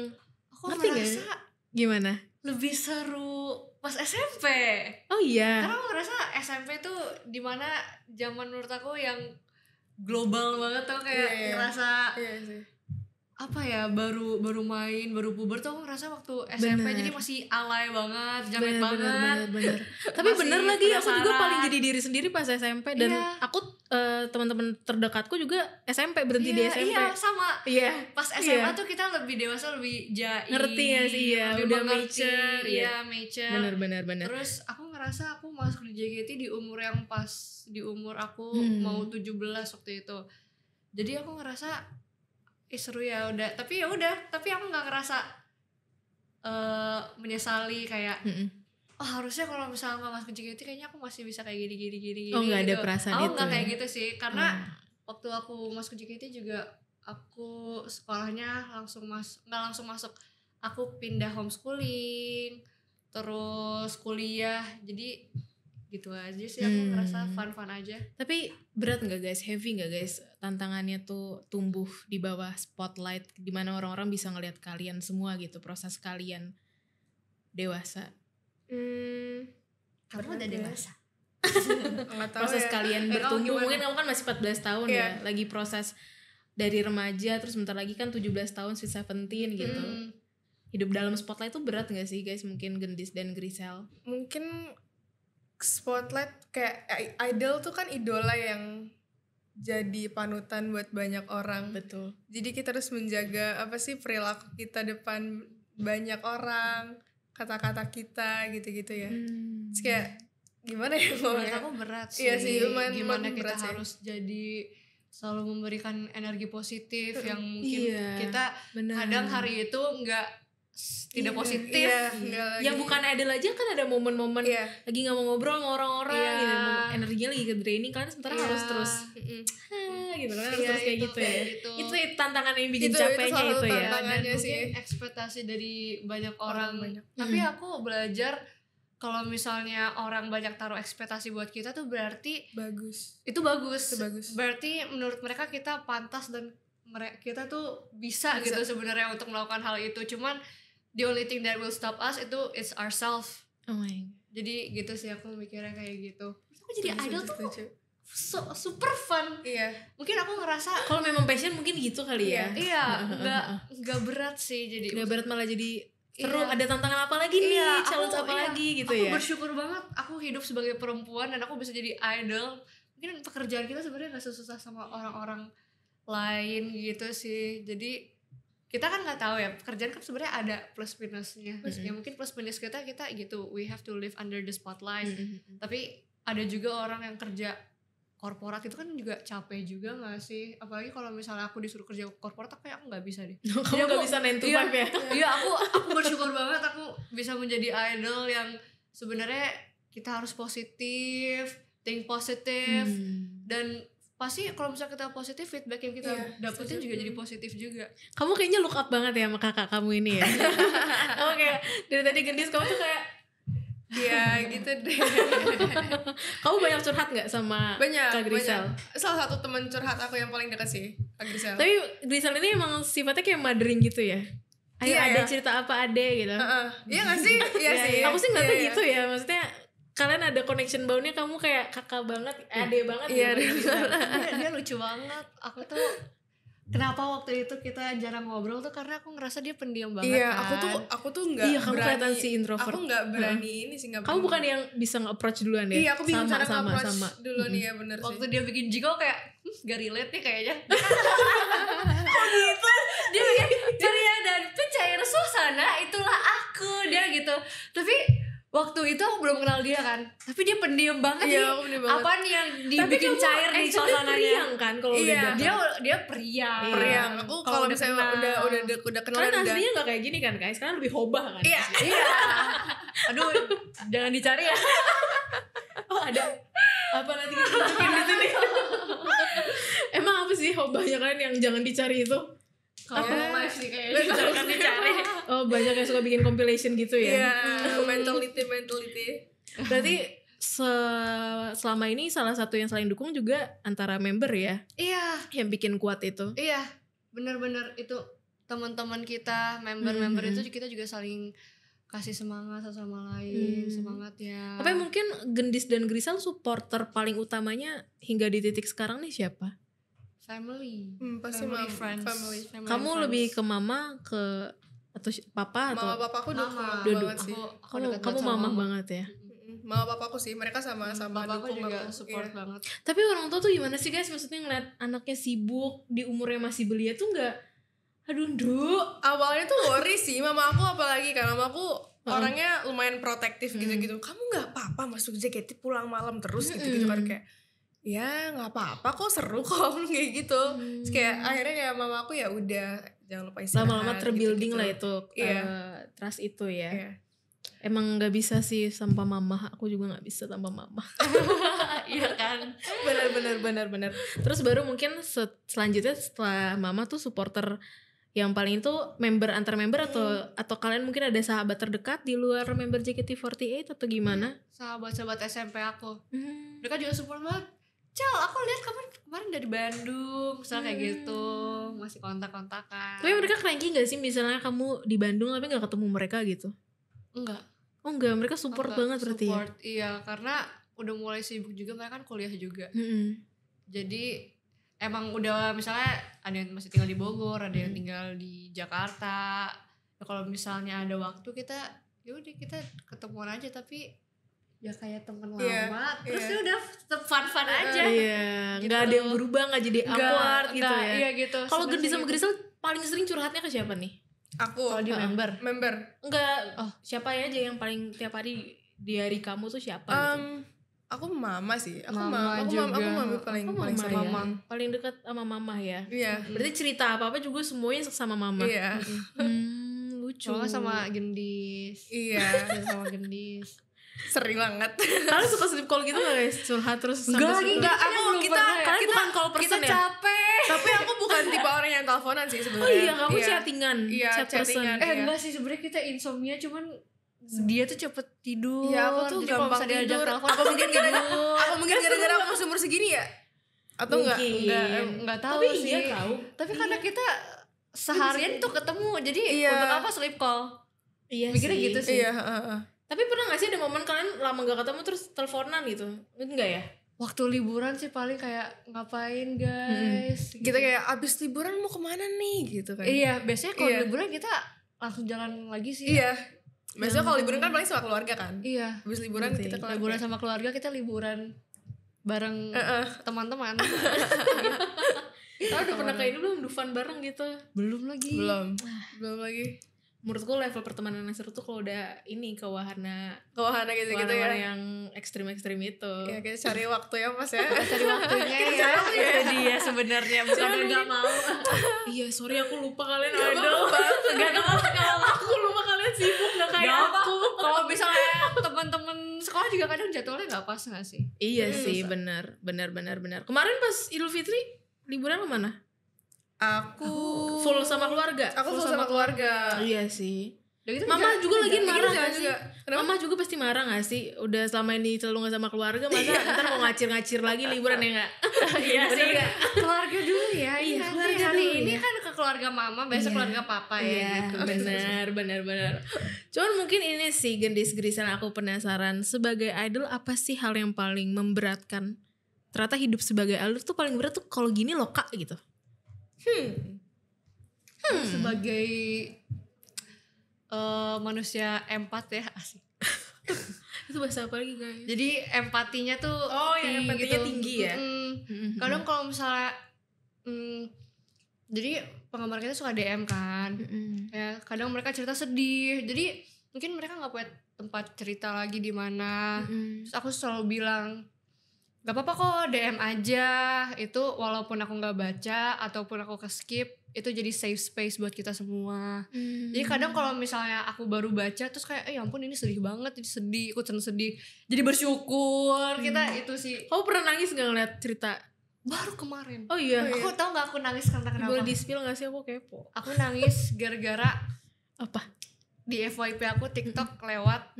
aku ngerti nggak? merasa gimana? lebih seru pas SMP. Oh iya. Karena aku ngerasa SMP tuh dimana zaman menurut aku yang global banget tuh kayak Iya. ngerasa iya sih. apa ya baru main baru puber tuh aku ngerasa waktu SMP Bener. jadi masih alay banget, jamet banget. Bener. Tapi Masih bener lagi aku juga penasaran. paling jadi diri sendiri pas SMP dan Iya. aku teman-teman terdekatku juga SMP berhenti di SMP. Iya sama. Iya. Pas SMA Iya. tuh kita lebih dewasa, lebih jai. Ngerti ya sih, iya. lebih Udah mengerti, mature, iya, mature. Bener. Terus aku ngerasa aku masuk di JKT di umur yang pas, di umur aku mau 17 waktu itu. Jadi aku ngerasa seru ya udah, tapi aku nggak ngerasa menyesali kayak oh harusnya kalau misalnya nggak masuk JKT kayaknya aku masih bisa kayak gini. Oh, nggak ada gitu. perasaan aku itu nggak ya? kayak gitu sih karena waktu aku masuk JKT juga aku sekolahnya nggak langsung masuk, aku pindah homeschooling terus kuliah, jadi gitu aja sih aku ngerasa fun aja. Tapi berat nggak guys, heavy nggak guys tantangannya tuh tumbuh di bawah spotlight dimana orang-orang bisa ngelihat kalian semua gitu, proses kalian dewasa. Kamu udah dewasa? Nggak tahu Proses ya. kalian kamu bertumbuh, gimana? mungkin kamu kan masih 14 tahun Iya. ya, lagi proses dari remaja terus bentar lagi kan 17 tahun Sweet 17 gitu. Hidup dalam spotlight tuh berat gak sih guys, mungkin Gendis dan Grisel? Mungkin spotlight kayak idol tuh kan idola yang jadi panutan buat banyak orang. Betul. Jadi kita harus menjaga apa sih perilaku kita depan banyak orang, kata-kata kita gitu-gitu ya. Terus kayak gimana ya Menurut ngomongnya? aku berat sih. Iya sih, lumayan gimana kita berat sih. harus jadi selalu memberikan energi positif yang mungkin Iya, kita benar. kadang hari itu tidak positif. Iya, nggak lagi. Yang bukan idol aja kan ada momen-momen Iya. lagi gak mau ngobrol sama orang-orang Iya. gitu, energinya lagi ke draining, kalian sementara Iya. harus terus gitu kan, harus Iya, terus kayak itu, gitu ya. kayak gitu. Itu tantangan yang bikin Itu capeknya salah itu satu ya. tantangan. Dan Tangannya mungkin sih. ekspektasi dari banyak orang. banyak. Tapi aku belajar kalau misalnya orang banyak taruh ekspektasi buat kita tuh berarti Bagus. itu bagus. Itu bagus. Berarti menurut mereka kita pantas dan kita tuh bisa gitu sebenarnya untuk melakukan hal itu. Cuman the only thing that will stop us itu it's ourselves. Oh my god. Jadi gitu sih aku mikirnya kayak gitu. Aku jadi Setuju, idol tuh setuju. super fun. Iya. Mungkin aku ngerasa Kalau memang passion mungkin gitu kali ya. iya nggak berat sih, jadi Gak berat, malah jadi seru. Iya. Ada tantangan apa lagi nih? Iya, Challenge apa iya. lagi gitu aku ya. bersyukur banget aku hidup sebagai perempuan dan aku bisa jadi idol. Mungkin pekerjaan kita sebenarnya nggak sesusah sama orang-orang lain gitu sih. Jadi kita kan nggak tahu ya, pekerjaan kan sebenarnya ada plus minusnya. Ya mungkin plus minus kita gitu, we have to live under the spotlight. Tapi ada juga orang yang kerja korporat itu kan juga capek juga gak sih? Apalagi kalau misalnya aku disuruh kerja korporat, aku kayak aku nggak bisa deh. Kamu gak bisa 9 to 5 ya. Iya, aku bersyukur banget aku bisa menjadi idol yang sebenarnya kita harus positif, think positif, dan pasti kalau misalnya kita positif, feedback yang kita dapetin juga jadi positif juga. Kamu kayaknya look up banget ya sama kakak kamu ini ya. Kamu kayak dari tadi Gendis kamu tuh kayak Iya gitu deh. kamu banyak curhat gak sama Kak Grisel? Salah satu teman curhat aku yang paling dekat sih, Kak Grisel. Tapi Grisel ini emang sifatnya kayak mothering gitu ya. Ayo Iya, ada ya. cerita apa ade gitu. Iya gak sih? Iya sih. Aku sih ngeliatnya Iya, gitu ya. Maksudnya kalian ada connection bond-nya, kamu kayak kakak banget, ade banget Iya, gitu. Dia lucu banget. Aku tuh kenapa waktu itu kita jarang ngobrol tuh karena aku ngerasa dia pendiam banget Iya, kan. aku tuh nggak Iya, kamu kelihatan berani. si introvert. Aku nggak berani ini sih, nggak Kamu berani. bukan yang bisa nge-approach duluan ya? Iya, aku bingung cara sama. nge-approach duluan. Iya bener sih. Waktu dia bikin jigo kayak gak relate nih kayaknya. gitu. Dia bikin ceria dan pencair suasana, itulah aku, dia gitu. Tapi waktu itu aku belum kenal dia kan, tapi dia pendiam banget Iya, nih. aku pendiam banget. Apaan yang dibikin cair di suasananya? Periang kan kalau udah Iya. datang. Dia periang. Periang. Aku kalau misalnya udah kenal Kalian udah. aslinya gak kayak gini kan guys, kalian lebih hobah kan? Iya. Iya. Aduh, jangan dicari ya. Oh ada apa nanti kita tunjukin di sini? Emang apa sih hobahnya kalian yang jangan dicari itu? Kalau live sih kayaknya jangan dicari. Oh banyak yang suka bikin compilation gitu ya? Iya, mentality. Berarti selama ini salah satu yang saling dukung juga antara member ya, Iya, yang bikin kuat itu. iya. Bener-bener itu teman-teman kita, member-member itu kita juga saling kasih semangat satu sama lain, semangat ya. Tapi mungkin Gendis dan Grisel supporter paling utamanya hingga di titik sekarang nih siapa? Family. Pasti Family, mama, friends. family. Kamu lebih ke mama atau papa atau? Mama papaku dukung Dua-dua. banget sih. Aku Kamu dekat banget sama mamah mama. banget ya. Mama papaku sih, mereka sama-sama Bapakku dukung juga aku. support Iya. banget. Tapi orang tua tuh gimana sih guys? Maksudnya ngeliat anaknya sibuk di umurnya masih belia tuh nggak? Aduh, Awalnya tuh worry sih, mama aku apalagi kan, mama aku orangnya lumayan protektif gitu-gitu. Kamu nggak apa-apa masuk JKT pulang malam terus gitu-gitu kan, kayak ya nggak apa-apa kok, seru kok kayak gitu. Terus kayak akhirnya kayak mama aku ya udah jangan lupa istirahat. lama-lama terbuilding gitu-gitu. lah itu Iya. trust itu ya. Iya. Emang nggak bisa sih tanpa mama. Aku juga nggak bisa tanpa mama. Iya kan? benar. Terus baru mungkin selanjutnya setelah mama tuh supporter yang paling itu member antar member atau kalian mungkin ada sahabat terdekat di luar member JKT48 atau gimana? Sahabat-sahabat SMP aku. Mereka juga support banget. Cal, aku lihat kamu kemarin dari Bandung, misalnya kayak gitu, masih kontak-kontakan. Tapi mereka cranky gak sih misalnya kamu di Bandung tapi gak ketemu mereka gitu? Enggak. Oh enggak, mereka support Enggak, banget berarti ya? support, iya, karena udah mulai sibuk juga, mereka kan kuliah juga. Jadi emang udah misalnya ada yang masih tinggal di Bogor, ada yang tinggal di Jakarta. Ya, kalau misalnya ada waktu kita, yaudah kita ketemuan aja, tapi ya kayak temen lama. Terus ya udah tetap fun-fun aja. Iya, Gitu. nggak ada yang berubah, nggak jadi awkward gitu Enggak, ya? iya gitu. Kalau Sebenarnya Gendis sama gitu. Grisel paling sering curhatnya ke siapa nih? Aku Kalau dia member. Enggak, siapa ya aja yang paling tiap hari di hari kamu tuh siapa gitu? Aku mama sih. Aku Mama mama juga. mama paling Aku paling mama sering. ya? Paling dekat sama mama ya? Iya. Berarti cerita apa-apa juga semuanya sama mama? Iya. Lucu. Cuma sama Gendis. Iya. Sama Gendis. Sering banget. Kalian suka sleep call gitu gak guys? Curhat terus sampai sleep call? Aku Kalian bukan call person kita ya? capek. Tapi aku bukan tipe orang yang teleponan sih sebenarnya. Oh iya, kamu chattingan. Iya, chat person. chattingan. Iya. Enggak sih, sebenarnya kita insomnia, cuman dia tuh cepet tidur. Iya, aku tuh Jadi kalau gampang misalnya diajak tidur. telepon, Apa mungkin gara-gara aku umur segini ya? Atau enggak? enggak tahu Tapi sih. iya tahu. Tapi karena kita seharian tuh ketemu, jadi Iya. untuk apa sleep call? Iya Mikirnya sih. gitu sih. Iya, Tapi pernah gak sih ada momen kalian lama gak ketemu terus teleponan gitu? Enggak ya? Waktu liburan sih paling kayak ngapain guys? Kita kayak abis liburan mau kemana nih gitu kan. Iya, biasanya kalau Iya. liburan kita langsung jalan lagi sih. Iya. Biasanya kalau liburan kan paling sama keluarga kan. Iya. Abis liburan Ngerti. kita keluarga. Liburan sama keluarga, kita liburan bareng teman-teman. Kalian udah pernah kayak ini belum Dufan bareng gitu? Belum lagi. Belum lagi. Menurutku level pertemanan yang seru tuh kalau udah ini ke wahana Ke wahana gitu-gitu wahana ya. yang ekstrim-ekstrim itu. Ya kita cari waktu ya Mas ya. Cari waktunya ya. Itu dia sebenarnya, bukan nggak mau. Iya, sorry aku lupa kalian Gak ada. apa-apa. Gak apa-apa kalau aku lupa kalian sibuk gak kayak Gak apa. aku. Kalau misalnya teman-teman sekolah juga kadang jadwalnya nggak pas nggak sih? Iya sih, benar. Kemarin pas Idul Fitri liburan kemana? Aku Full sama keluarga. Aku full sama keluarga. Iya sih. Udah gitu Mama jangan- juga lagi jangan- marah jangan gak sih? juga. Kenapa? Mama juga pasti marah gak sih? Udah selama ini selalu gak sama keluarga, masa ntar mau ngacir-ngacir lagi liburan ya gak? Iya Bener sih. nggak? Keluarga dulu ya. Iya, Nanti keluarga hari dulu ini ya. kan ke keluarga mama, besok keluarga papa ya. Iya, Gitu. benar. Cuman mungkin ini sih Gendis Grisel, aku penasaran, sebagai idol apa sih hal yang paling memberatkan? Ternyata hidup sebagai idol tuh paling berat tuh kalau gini loh kak gitu. Sebagai manusia empat ya, asik. Itu bahasa apa lagi guys? Jadi empatinya tuh yang empatinya tinggi ya. Kadang kalau misalnya jadi penggemar kita suka DM kan, ya kadang mereka cerita sedih, jadi mungkin mereka nggak punya tempat cerita lagi di mana. Terus aku selalu bilang, gak apa-apa kok DM aja, itu walaupun aku nggak baca ataupun aku ke skip, itu jadi safe space buat kita semua. Jadi kadang kalau misalnya aku baru baca terus kayak ya ampun ini sedih banget, jadi sedih, ikut sedih, jadi bersyukur. Kita itu sih. Kamu pernah nangis gak ngeliat cerita? Baru kemarin. Oh iya. Aku tahu nggak aku nangis karena kenapa? Boleh di-spill gak sih, aku kepo. Aku nangis gara-gara Apa? di FYP aku TikTok lewat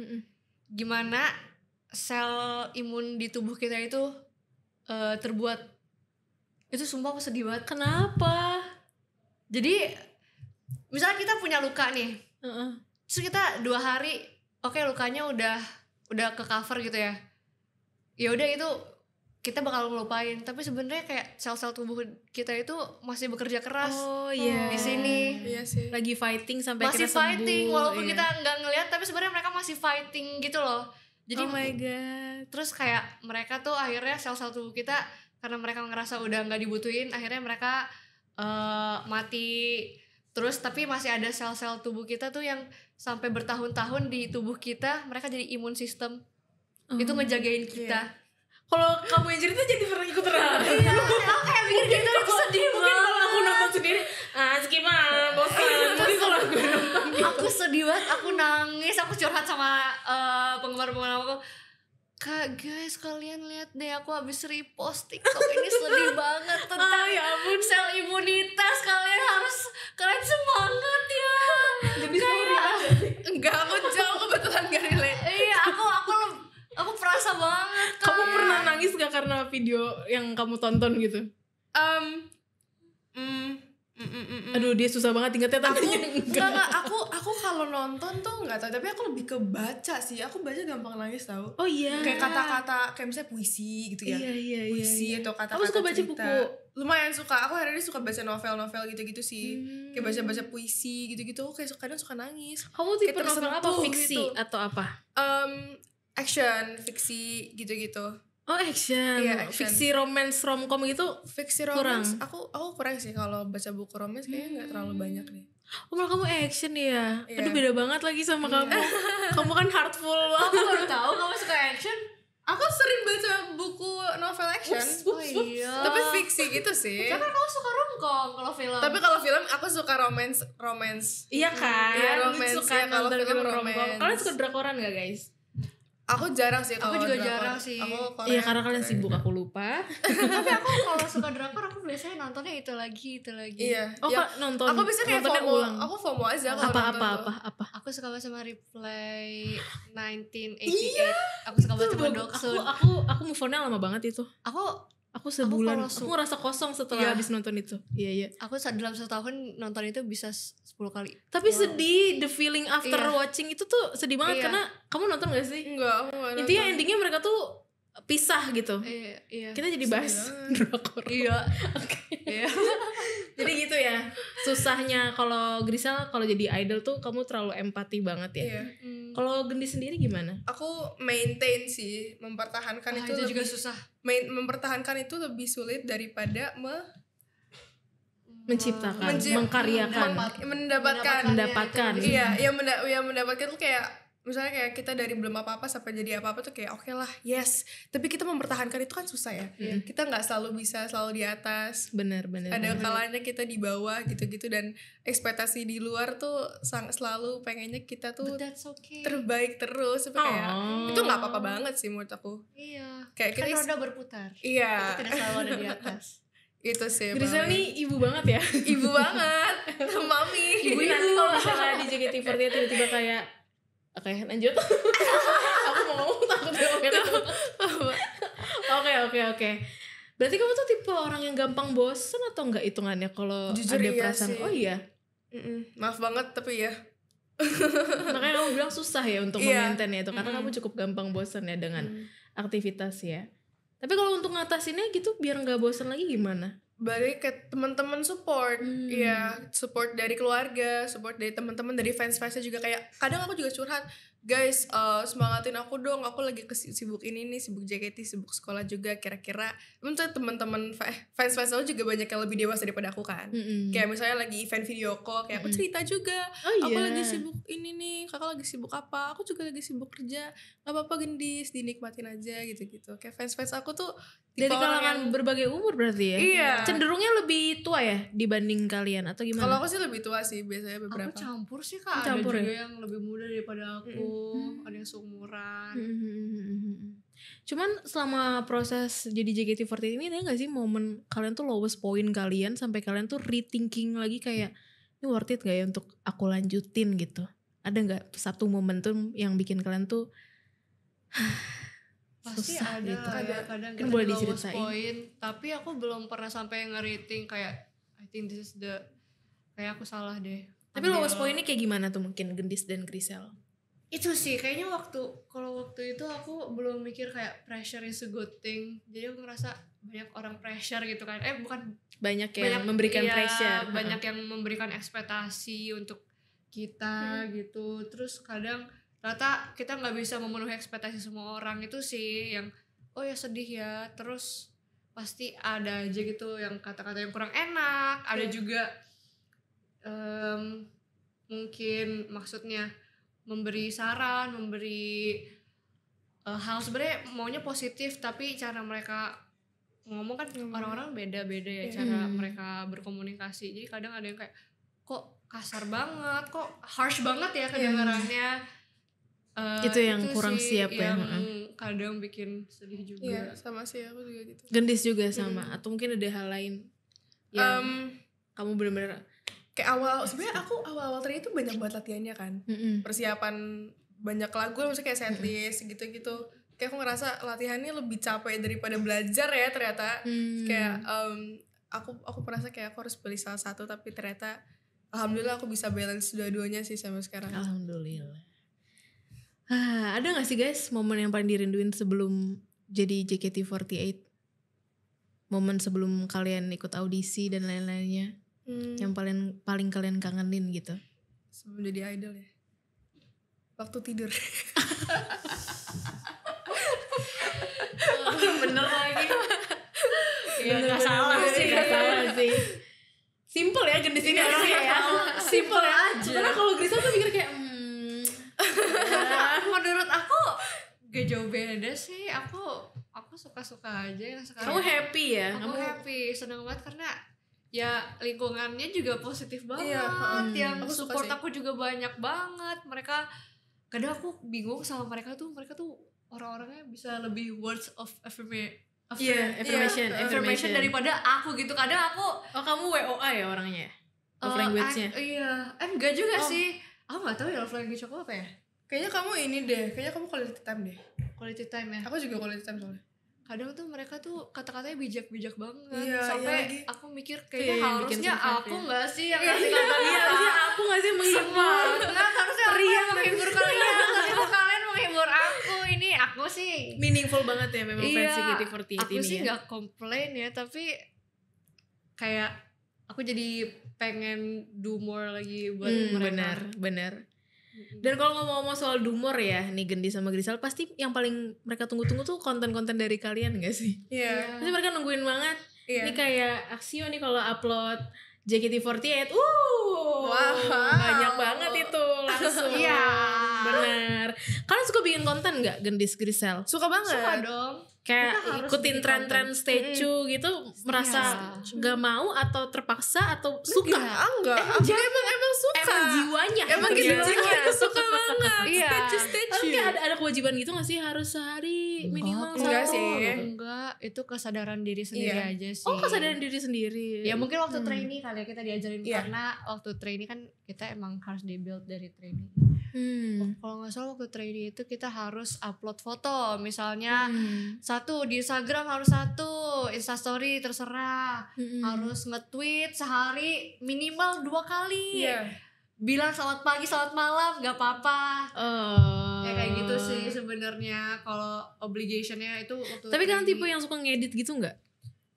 gimana sel imun di tubuh kita itu terbuat. Itu sumpah aku sedih banget. Kenapa? Jadi misalnya kita punya luka nih, terus kita 2 hari, oke, lukanya udah ke cover gitu ya. Ya udah itu kita bakal ngelupain, tapi sebenarnya kayak sel-sel tubuh kita itu masih bekerja keras. Oh iya. Di sini. Iya sih. Lagi fighting sampai Masih kita sembuh. fighting walaupun iya. kita nggak ngelihat, tapi sebenarnya mereka masih fighting gitu loh. Jadi oh my god. terus kayak mereka tuh akhirnya sel-sel tubuh kita karena mereka ngerasa udah nggak dibutuhin, akhirnya mereka mati. Terus tapi masih ada sel-sel tubuh kita tuh yang sampai bertahun-tahun di tubuh kita, mereka jadi imun sistem. Itu ngejagain kita. Kalau kamu yang cerita jadi pernah ikut terang. Iya, aku kayak mikir gitu, itu sedih. Mungkin kalau aku nonton sendiri, gimana, bosan. Tapi kalau aku nonton, aku sedih banget, aku nangis, aku curhat sama penggemar-penggemar aku. Kak guys, kalian lihat deh, aku habis repost TikTok ini sedih banget tentang ya ampun. sel imunitas. Kalian semangat ya. Jadi kayak Enggak, aku jauh kebetulan gak relate. iya, aku perasa banget. Kak. kamu pernah nangis gak karena video yang kamu tonton gitu? Aduh, dia susah banget ingetnya tapi Enggak, aku kalau nonton tuh enggak tahu, tapi aku lebih ke baca sih. Aku baca gampang nangis tahu. Oh iya. Kayak kata-kata, kayak misalnya puisi gitu ya. Iya. Puisi atau kata-kata Kamu suka baca cerita. buku? Lumayan suka. Aku hari-hari suka baca novel-novel gitu-gitu sih. Kayak baca-baca puisi gitu-gitu. Aku kayak kadang suka nangis. Kamu tipe Kayak novel apa? tersentuh Fiksi gitu. atau apa? Action, fiksi gitu-gitu. Oh action. Iya, action. Fiksi romance romcom gitu. Fiksi romance aku kurang sih kalau baca buku romance, kayaknya nggak terlalu banyak deh. Oh malah kamu action ya. Iya. Aduh beda banget lagi sama kamu. Kamu kan heartful Aku banget. baru tahu kamu suka action. Aku sering baca buku novel action. Oh iya. Tapi fiksi gitu sih. Karena kamu suka romcom kalau film. Tapi kalau film aku suka romance. Iya kan. Iya, romance. Suka Iya, kalau nonton film romcom. romance. Kalian suka drakoran gak guys? Aku jarang sih kalau Aku juga drakor. jarang sih. Aku Korea, Iya karena kalian Korea. sibuk, aku lupa. Tapi aku kalau suka drakor aku biasanya nontonnya itu lagi. Iya. Oh ya, Kak, nonton. aku bisa kayak nontonnya FOMO. ulang. Aku FOMO aja kalau nonton tuh. Apa? Aku suka banget sama Reply 1988. Aku suka banget sama Doksun. Aku move on-nya lama banget itu. Aku sebulan. kalau Aku ngerasa kosong setelah Iya. habis nonton itu. Iya. Aku dalam 1 tahun nonton itu bisa 10 kali. Tapi sedih, the feeling after Iya. watching itu tuh sedih banget Iya. karena kamu nonton gak sih? Enggak, aku enggak Intinya nonton. endingnya mereka tuh pisah gitu. Iya. Kita jadi bahas drakor. Iya. Iya. Jadi gitu ya. Susahnya kalau Grisel kalau jadi idol tuh kamu terlalu empati banget ya. Iya. Kalau Gendi sendiri gimana? Aku maintain sih, mempertahankan itu itu juga lebih susah. mempertahankan itu lebih sulit daripada Menciptakan, mengkaryakan, mendapatkan. Iya, yang mendapatkan tuh kayak misalnya kayak kita dari belum apa-apa sampai jadi apa-apa tuh kayak oke lah, yes. Tapi kita mempertahankan itu kan susah ya. Kita nggak selalu bisa selalu di atas. Benar. Ada kalanya kita di bawah gitu-gitu, dan ekspektasi di luar tuh selalu pengennya kita tuh But that's okay. terbaik terus. Tapi kayak itu nggak apa-apa banget sih menurut aku. Iya. Kayak Kan kita roda berputar. iya. Kita tidak selalu ada di atas. Itu sih. Grisel paling. nih ibu banget ya. Ibu banget, mami. Ibu nanti kalau misalnya di JKT48 tiba-tiba kayak oke lanjut. Aku mau ngomong takut Oke. Berarti kamu tuh tipe orang yang gampang bosen atau enggak hitungannya kalau Jujur ada iya perasaan? sih. Oh iya. Maaf banget tapi ya. Makanya kamu bilang susah ya untuk Iya. memaintain itu karena kamu cukup gampang bosen ya dengan aktivitas ya. Tapi kalau untuk ngatasinnya gitu biar nggak bosen lagi gimana? balik ke teman-teman support, ya support dari keluarga, support dari teman-teman, dari fans-fansnya juga. Kayak kadang aku juga curhat, guys, semangatin aku dong, aku lagi sibuk ini nih, sibuk JKT, sibuk sekolah juga. Kira-kira untuk teman-teman fans-fans aku juga banyak yang lebih dewasa daripada aku kan. Kayak misalnya lagi event video call, kayak aku cerita juga, aku lagi sibuk ini nih, kakak lagi sibuk apa, aku juga lagi sibuk kerja, gak apa-apa gendis, dinikmatin aja gitu-gitu. Kayak fans-fans aku tuh dari kalangan berbagai umur berarti ya. Iya. Cenderungnya lebih tua ya dibanding kalian atau gimana? Kalau aku sih lebih tua sih biasanya beberapa. Aku campur sih Kak, Campur ada juga ya? yang lebih muda daripada aku, ada yang seumuran. Cuman selama proses jadi JKT48 ini ada gak sih momen kalian tuh lowest point kalian sampai kalian tuh rethinking lagi kayak ini worth it gak ya untuk aku lanjutin gitu? Ada gak satu momentum yang bikin kalian tuh Pasti susah ada gitu? lah ya, kadang Kan kita boleh di lowest diceritain. point, tapi aku belum pernah sampai ngerating kayak I think this is the, kayak aku salah deh. Tapi lowest point ini kayak gimana tuh mungkin Gendis dan Grisel? Itu sih kayaknya kalau waktu itu aku belum mikir kayak pressure is a good thing, jadi aku ngerasa banyak orang pressure gitu kan, bukan Banyak yang memberikan iya, pressure. banyak yang memberikan ekspektasi untuk kita gitu. Terus kadang ternyata kita nggak bisa memenuhi ekspektasi semua orang, itu sih yang oh ya sedih ya. Terus pasti ada aja gitu yang kata-kata yang kurang enak, ada juga mungkin maksudnya memberi saran, memberi hal sebenarnya maunya positif, tapi cara mereka ngomong kan orang-orang beda-beda ya cara mereka berkomunikasi. Jadi kadang ada yang kayak kok kasar banget, kok harsh banget ya kedengarannya. Itu yang kurang sih siap ya. yang kadang bikin sedih juga. Iya, sama sih aku juga gitu. Gendis juga sama atau mungkin ada hal lain yang kamu benar-benar Kayak sebenarnya aku awal-awal tadi itu banyak banget latihannya kan. Persiapan banyak lagu, maksudnya kayak setlist gitu-gitu. Kayak aku ngerasa latihannya lebih capek daripada belajar ya ternyata. Kayak aku merasa kayak aku harus pilih salah satu, tapi ternyata alhamdulillah aku bisa balance dua-duanya sih sampai sekarang. Alhamdulillah. Ada gak sih guys momen yang paling dirinduin sebelum jadi JKT48? Momen sebelum kalian ikut audisi dan lain-lainnya yang paling kalian kangenin gitu? Sebelum jadi idol ya, waktu tidur. Bener lagi. Iya, gak salah sih. Simple ya Gendis ini orangnya ya. Simple aja. Karena kalau Grisel tuh mikir kayak Menurut aku gak jauh beda sih. Aku suka-suka aja yang sekarang. kamu happy ya? Aku happy, seneng banget karena ya lingkungannya juga positif banget. Yang aku suka support sih. aku juga banyak banget. Mereka kadang aku bingung sama mereka tuh orang-orangnya bisa lebih words of affirmation daripada aku gitu. Kadang aku Oh kamu WOA ya orangnya? Love language-nya? Iya, enggak juga sih. Aku nggak tahu ya love language aku apa ya. Kayaknya kamu ini deh, kayaknya kamu quality time deh. Quality time ya. Aku juga quality time soalnya. Kadang tuh mereka tuh kata-katanya bijak-bijak banget. Iya, sampai iya lagi. aku mikir Iya, kayaknya yang bikin harusnya survive aku ya. nggak sih yang ngasih kata-kata. Iya harusnya aku gak sih menghibur? Harusnya aku yang menghibur kalian. Tapi kalian menghibur aku. Ini aku sih. Meaningful banget ya memang fans JKT48 aku ini sih ya. nggak komplain ya, tapi kayak aku jadi pengen do more lagi buat mereka. Benar. Dan kalau ngomong-ngomong soal dumor ya, nih Gendis sama Grisel pasti yang paling mereka tunggu-tunggu tuh konten-konten dari kalian gak sih? Iya. Pasti mereka nungguin banget. Iya. Ini kayak Aksio nih kalau upload JKT48, Wow. banyak banget itu langsung. Iya. Benar. Kalian suka bikin konten gak Gendis Grisel? Suka banget. Suka dong. Kayak Kita harus ikutin bikin tren-tren konten. statue gitu, merasa gak mau atau terpaksa atau suka? Enggak. Aku emang suka. Emang jiwanya. Emang gitu jiwanya suka banget. Iya. Tapi kayak ada kewajiban gitu gak sih harus sehari minimal Enggak satu? sih. Enggak, itu kesadaran diri sendiri Iya. aja sih. Oh kesadaran diri sendiri. Ya mungkin waktu trainee kali ya kita diajarin, Iya. karena waktu trainee kan kita emang harus di-build dari trainee. Kalau nggak salah waktu trainee itu kita harus upload foto, misalnya satu di Instagram harus satu, Instastory terserah, harus nge-tweet sehari minimal 2 kali. Iya. Bilang selamat pagi, selamat malam, nggak apa-apa. Oh. Ya kayak gitu sih sebenarnya kalau obligationnya itu waktu Tapi kalian trainee. tipe yang suka ngedit gitu nggak?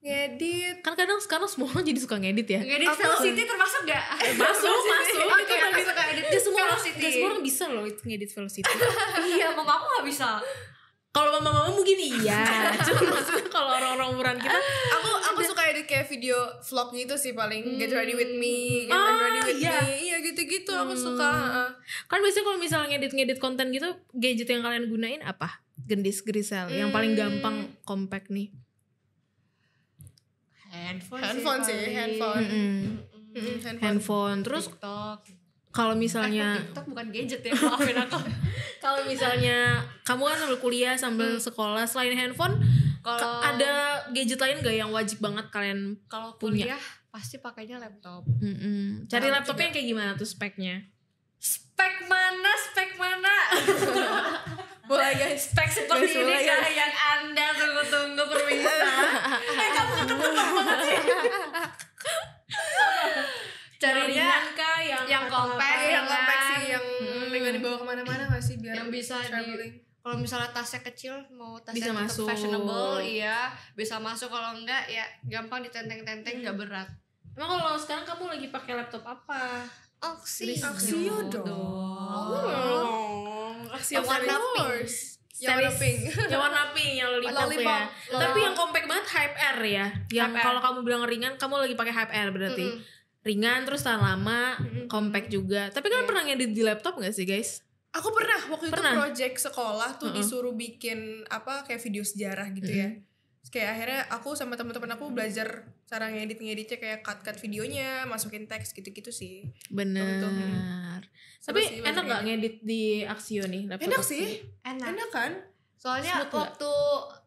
Ngedit. Kan kadang sekarang semua orang jadi suka ngedit ya. Ngedit Velocity termasuk gak? Masuk. Oke, aku suka edit Gak semua orang, Velocity. gak semua orang bisa loh ngedit Velocity. Iya, mama aku gak bisa. Kalau mama-mama mungkin iya. Cuma maksudnya kalau orang-orang umuran kita, Aku suka edit kayak video vlog gitu sih paling. Get ready with me, get ready with iya. me. Iya gitu-gitu aku suka. kan biasanya kalau misalnya ngedit konten gitu, gadget yang kalian gunain apa? Gendis Grisel yang paling gampang compact nih. Handphone sih, handphone. Handphone. Terus TikTok. kalau misalnya TikTok bukan gadget ya, maafin aku. kalau misalnya kamu kan sambil kuliah sambil sekolah, selain handphone Kalau ada gadget lain gak yang wajib banget kalian kalau punya? kuliah pasti pakainya laptop. Cari laptopnya yang kayak gimana tuh speknya? Spek mana? Mulai guys. Spek seperti Guys, ini mulai, kah guys. yang Anda tunggu-tunggu permisa. Kamu ketebak banget sih. Carinya ringan kah yang compact, Yang compact sih, ringan. yang ringan dibawa kemana-mana gak sih biar Yang bisa traveling. kalau misalnya tasnya kecil mau tasnya Bisa tetap masuk. fashionable, iya bisa masuk. Kalau enggak ya gampang ditenteng-tenteng, nggak berat. Emang kalau sekarang kamu lagi pakai laptop apa? Axio dong. Yang warna pink. Yang warna pink. Yang warna pink, yang lollipop ya. Lollipop. Tapi yang compact banget Hype R ya. Yang Hype R. kalau kamu bilang ringan, kamu lagi pakai Hype R berarti. Ringan terus tahan lama, compact juga. Tapi kalian pernah ngedit di laptop gak sih guys? Aku pernah waktu Pernah? itu project sekolah tuh disuruh bikin apa kayak video sejarah gitu ya. Terus kayak akhirnya aku sama teman-teman aku belajar cara ngeditnya kayak cut videonya, masukin teks gitu-gitu sih. Bener. Seru Tapi sih, enak belajar gak ngedit di Axio nih? laptop Enak Axio? sih. Enak. Enak kan? Soalnya Smooth nggak?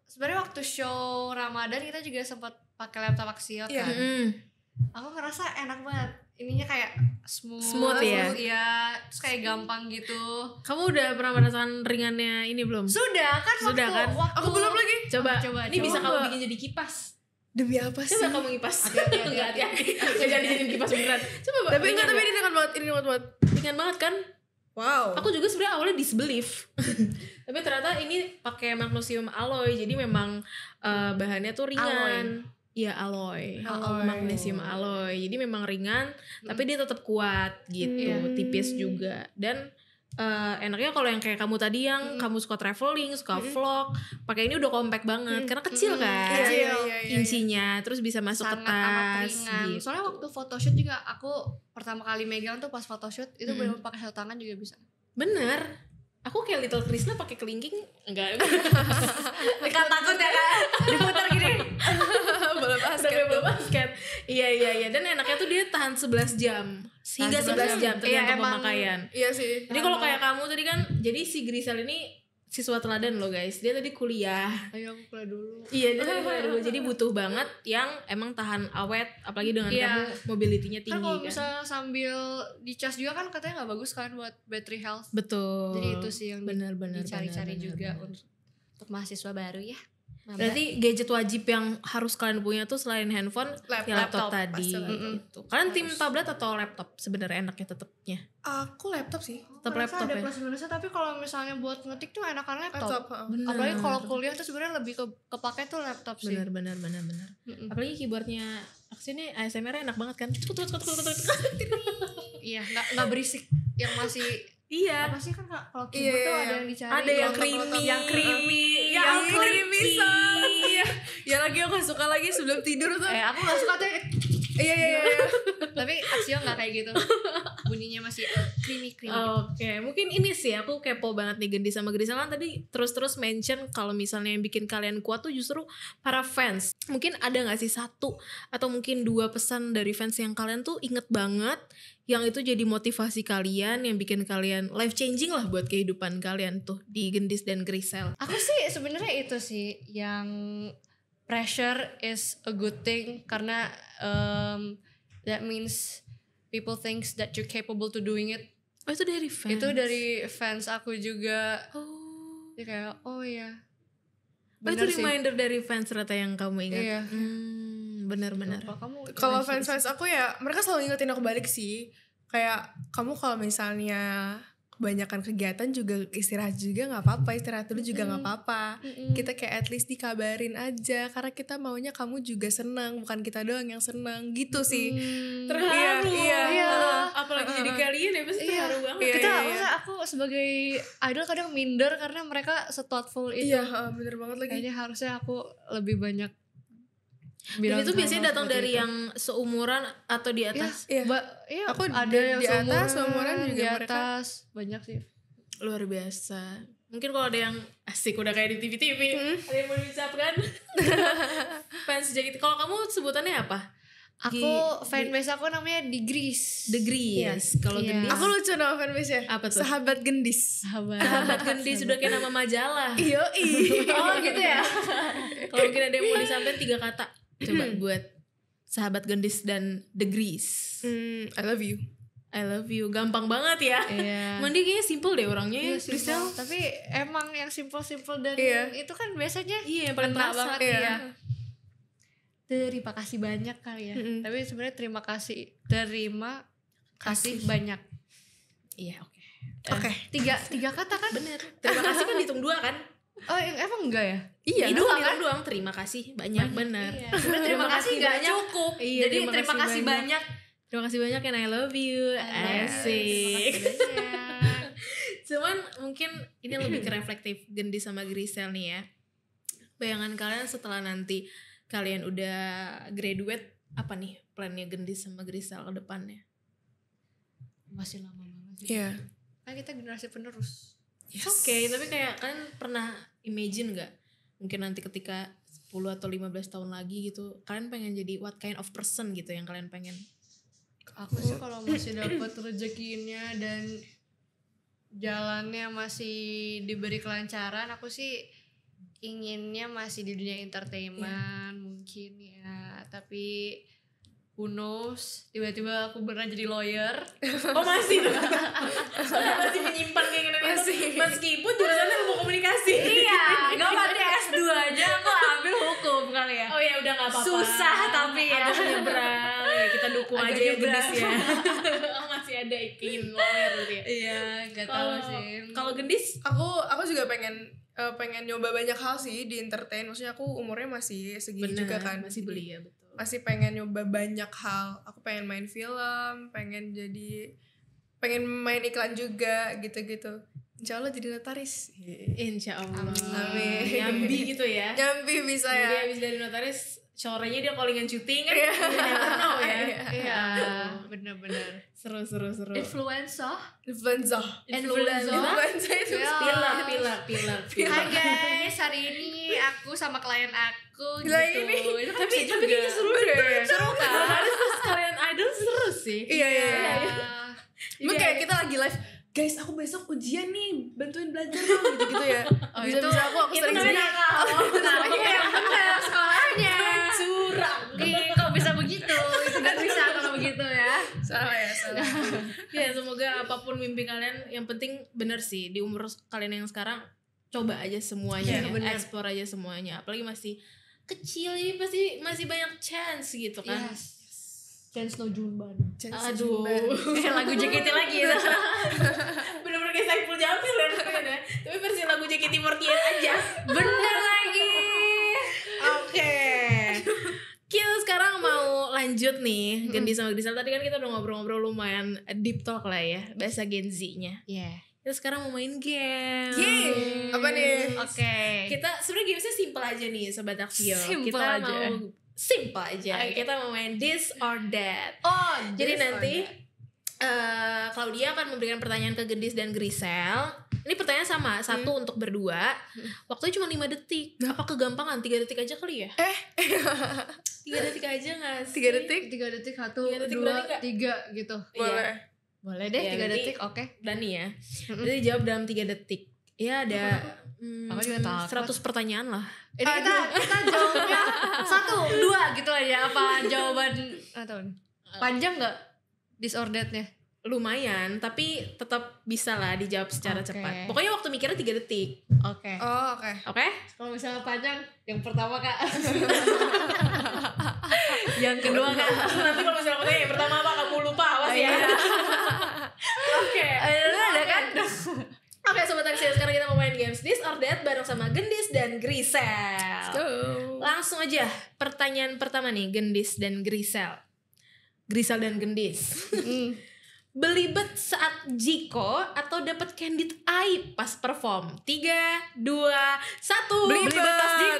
sebenarnya waktu show Ramadan kita juga sempat pakai laptop Axio Iya. kan. Aku ngerasa enak banget. Ininya kayak Smooth ya? Iya, terus kayak gampang gitu. Kamu udah pernah merasakan ringannya ini belum? Sudah kan Sudah kan? waktu Aku belum lagi. Coba, Coba, ini bisa coba. kamu bikin jadi kipas. Demi apa sih? Coba kamu ngipas. Hati-hati. Enggak hati-hati. Nggak jadi jadiin kipas beneran. Coba Mbak. Tapi ringan enggak, tapi nggak? ini ringan banget, ini ringan banget. Ringan banget kan? Wow. Aku juga sebenarnya awalnya disbelief. Tapi ternyata ini pakai magnesium alloy. Jadi memang bahannya tuh ringan. Iya, alloy. Magnesium alloy. Jadi memang ringan, tapi dia tetap kuat gitu, tipis juga. Dan enaknya kalau yang kayak kamu tadi yang kamu suka traveling, suka vlog, pakai ini udah compact banget karena kecil kan. Iya. Insinya, terus bisa masuk ke sangat amat tas ringan. gitu. Soalnya waktu photoshoot juga aku pertama kali megang tuh pas photoshoot itu benar-benar pakai satu tangan juga bisa. Bener. Aku kayak Little Krisna pakai kelingking enggak. Kan takut ya kan diputar gini. Bola basket. Udah bola basket. Iya. Dan enaknya tuh dia tahan 11 jam. Hingga 11 jam tergantung Iya, emang. pemakaian. Iya sih. Jadi kalau kayak kamu tadi kan, jadi si Grisel ini siswa teladan loh guys. Dia tadi kuliah. Ayo aku kuliah dulu. Iya, dia tadi kuliah dulu. Jadi butuh banget yang emang tahan awet, apalagi dengan Iya. kamu mobility-nya Kan tinggi kalau kan. misalnya sambil dicas juga kan katanya nggak bagus kan buat battery health. Betul. Jadi itu sih yang benar dicari-cari juga untuk mahasiswa baru ya. Maba. Berarti gadget wajib yang harus kalian punya tuh selain handphone, ya laptop Laptop, tadi. pasti laptop. Gitu. Kalian tim tablet atau laptop sebenarnya enaknya tetapnya? Aku laptop sih. Tetap Aku rasa laptop ada ya. plus minusnya, tapi kalau misalnya buat ngetik tuh enakan laptop. Laptop. heeh. Bener. Apalagi kalau kuliah tuh sebenarnya lebih kepake tuh laptop sih. Benar. Apalagi keyboardnya Axio ASMR enak banget kan. Iya, nggak berisik yang masih Iya. apa sih kan kalau keyboard tuh ada yang dicari. Ada yang Lontong-lontong. creamy, Yang creamy. yang creamy sound. Ya lagi aku gak suka lagi sebelum tidur tuh. Aku nggak suka tuh. Iya. Tapi Axio nggak kayak gitu. Bunyinya masih creamy. Oke, mungkin ini sih aku kepo banget nih Gendi sama Grisel kan tadi terus mention kalau misalnya yang bikin kalian kuat tuh justru para fans. Mungkin ada nggak sih satu atau mungkin dua pesan dari fans yang kalian tuh inget banget, yang itu jadi motivasi kalian, yang bikin kalian life changing lah buat kehidupan kalian tuh di Gendis dan Grisel. Aku sih sebenarnya itu sih yang pressure is a good thing karena that means people thinks that you're capable to doing it. Oh itu dari fans? Itu dari fans aku juga. Oh. Dia kayak oh iya. Oh itu reminder dari fans ternyata yang kamu ingat. Iya. Benar. Kalau kamu Kalau fans aku ya mereka selalu ingetin aku balik sih. Kayak kamu kalau misalnya kebanyakan kegiatan juga istirahat juga nggak apa-apa, istirahat dulu juga nggak apa-apa. Kita kayak at least dikabarin aja karena kita maunya kamu juga senang, bukan kita doang yang senang gitu sih. Terharu. Iya. Apalagi jadi kalian ya pasti terharu banget. Iya, Kita iya. maksudnya aku sebagai idol kadang minder karena mereka se-thoughtful itu. Iya, bener banget lagi. Kayaknya harusnya aku lebih banyak Dan itu biasanya hal-hal datang seperti dari itu. yang seumuran atau di atas. Iya. Iya, Aku ada di- yang di atas, seumuran juga di mereka. atas banyak sih. Luar biasa. Mungkin kalau ada yang asik udah kayak di TV-TV, ada yang mau diucapkan fans JKT. Kalau kamu sebutannya apa? Aku fanbase aku namanya Degrees. Degrees. Kalau Iya. gendis Aku lucu nama fanbase-nya. apa tuh? Sahabat Gendis. Sahabat gendis sudah kayak nama majalah. Yoi. Oh gitu ya. Kalau mungkin ada yang mau disampaikan 3 kata, coba buat sahabat gendis dan Degrees. I love you. I love you. Gampang banget ya. Iya. Mandi kayaknya simple deh orangnya ya, Iya, Priscil. simple. Tapi emang yang simple-simple dan Iya. itu kan biasanya Iya, yang paling ngena terasa. banget Iya. ya. Terima kasih banyak kali ya. Tapi sebenarnya terima kasih banyak. Iya, oke. Oke. Tiga kata kan? Bener. Terima kasih kan dihitung 2 kan? Oh emang enggak ya? Iya. Itu dua hitung doang. Terima kasih banyak, bener. Iya. Sebenarnya terima kasih nggak banyak. cukup. Iya, Jadi terima kasih banyak. Terima kasih banyak and I love you. Asik. Cuman mungkin ini lebih ke reflektif Gendis sama Grisel nih ya. Bayangan kalian setelah nanti kalian udah graduate, apa nih plannya Gendis sama Grisel ke depannya? Masih lama banget sih. Iya. Kan kita generasi penerus. Oke, tapi kayak kalian pernah imagine gak? Mungkin nanti ketika 10 atau 15 tahun lagi gitu, kalian pengen jadi what kind of person gitu yang kalian pengen? Aku sih kalau masih dapat rezekinya dan jalannya masih diberi kelancaran, aku sih inginnya masih di dunia entertainment mungkin ya. Tapi who knows, tiba-tiba aku beneran jadi lawyer. Oh masih tuh? Masih menyimpan keinginan itu? Meskipun jurusannya ilmu komunikasi. Iya, gak berarti S2 aja aku ambil hukum kali ya. Oh ya udah gak apa-apa. Susah tapi ya. Agak nyebrang. Ya, kita dukung Agak aja ya nyebrang. Gendis ya. Oh, masih ada ingin lawyer gitu ya. Iya, gak tahu Kalau sih. kalau Gendis Aku juga pengen nyoba banyak hal sih di entertain. Maksudnya aku umurnya masih segini juga kan. masih beli ya betul. Masih pengen nyoba banyak hal. Aku pengen main film, pengen main iklan juga gitu-gitu. Insya Allah jadi notaris. Insya Allah. Amin. Nyambi gitu ya. Nyambi bisa Jadi ya. habis dari notaris sorenya dia callingan syuting kan. Iya. You never know ya. Iya, bener-bener. Seru. Influencer. Influenza. Influenza itu Ya. Pilar. Hai guys, hari ini aku sama klien aku Gila gitu. ini. Itu kan Tapi bisa tapi juga. kayaknya seru deh. Seru kan? Terus kalian idol seru sih. Iya. Jadi Mungkin kayak kita lagi live. Guys, aku besok ujian nih, bantuin belajar dong gitu ya. Bisa aku itu sering namanya sering. nakal. Namanya yang bener sekolahnya. Curang. Ih, kok bisa begitu? Itu kan bisa kalau begitu ya. Salah. Ya semoga apapun mimpi kalian, yang penting bener sih di umur kalian yang sekarang coba aja semuanya, Iya, bener. explore aja semuanya. Apalagi masih kecil ini pasti masih banyak chance gitu kan. Yes. Chance no Junban. Aduh. Lagu JKT lagi itu. Bener-bener kayak Saiful Jamil ya namanya. Tapi versi lagu JKT48 aja. Bener lagi. Oke. Kita sekarang mau lanjut nih Gendis sama Grisel. Tadi kan kita udah ngobrol-ngobrol lumayan deep talk lah ya, bahasa Gen Z-nya. Iya. Kita sekarang mau main game. Yeay. Apa nih? Oke. Kita sebenarnya gamesnya simple aja nih Sobat Aksio. Simple Kita aja. mau simple aja. Oke. Kita mau main this or that. Oh, Jadi nanti Claudia akan memberikan pertanyaan ke Gendis dan Grisel. Ini pertanyaan sama, satu untuk berdua. Waktunya cuma 5 detik. Apa kegampangan? 3 detik aja kali ya? 3 detik aja gak sih? 3 detik. 3 detik, 1, 3 detik 2, berani nggak? 3 gitu. Boleh. Boleh deh, Iya, 3 nanti- detik, oke. Berani ya? Jadi jawab dalam 3 detik. Ya ada Aku juga takut. 100 pertanyaan lah. Ini kita jawabnya 1, 2 gitu aja. Apa jawaban atau panjang nggak disorderednya? Lumayan, tapi tetap bisa lah dijawab secara Oke. cepat. Pokoknya waktu mikirnya 3 detik. Oke. Oh, oke. Oke? Kalau misalnya panjang, yang pertama Kak. yang kedua Kak. Nanti kalau misalnya pertanyaan yang pertama apa kamu lupa, awas ya. Oke. Ada kan? or That bareng sama Gendis dan Grisel. Langsung aja pertanyaan pertama nih, Gendis dan Grisel. Grisel dan Gendis. Belibet saat Jiko atau dapat candid eye pas perform? 3, 2, 1. Belibet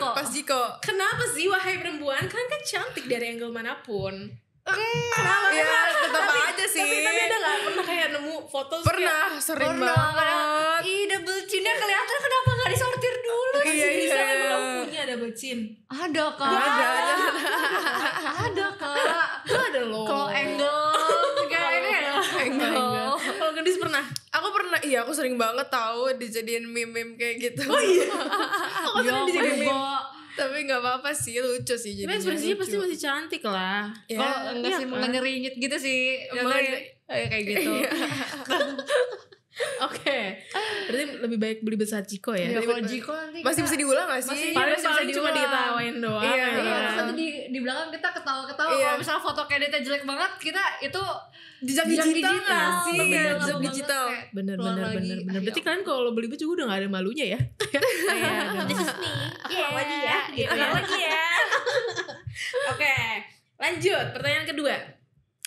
pas Jiko. Kenapa sih wahai perempuan? Kalian kan cantik dari angle manapun. Kenapa? Ya tetap aja sih. Tapi ada gak pernah kayak nemu foto? Pernah, sering banget. Ih, double chinnya kelihatan, kenapa gak disortir dulu? Iya. Bisa belum punya double chin. Ada kak. Ada kak. Itu ada loh. Kalau angle kayak ini ya. Angle. Kalau Gendis pernah? Aku pernah, iya aku sering banget tahu dijadiin meme kayak gitu. Oh iya. Aku sering dijadiin meme. Tapi nggak apa-apa sih, lucu sih Tapi jadinya. ekspresinya lucu. pasti masih cantik lah. Ya, Oh enggak iya sih, kan? ngerinyit gitu sih. Emang Kayak gitu. Oke. Berarti lebih baik beli besar Jiko ya. Ya Belibet kalau banget. Jiko nanti Masih bisa diulang gak sih? Masih. Paling bisa paling cuma diulang. diketawain doang. Iya, ya. Iya, terus nanti di belakang kita ketawa-ketawa. Iya. Kalau misalnya foto editnya jelek banget, kita itu Jejak jejak digital nggak sih? Bener, Iya, bener, jejak bener. digital. Bener. Berarti kalian kalau beli juga udah gak ada malunya ya. This is me. Ulang lagi ya. Gitu ya. Lagi ya. Oke. Lanjut. Pertanyaan kedua.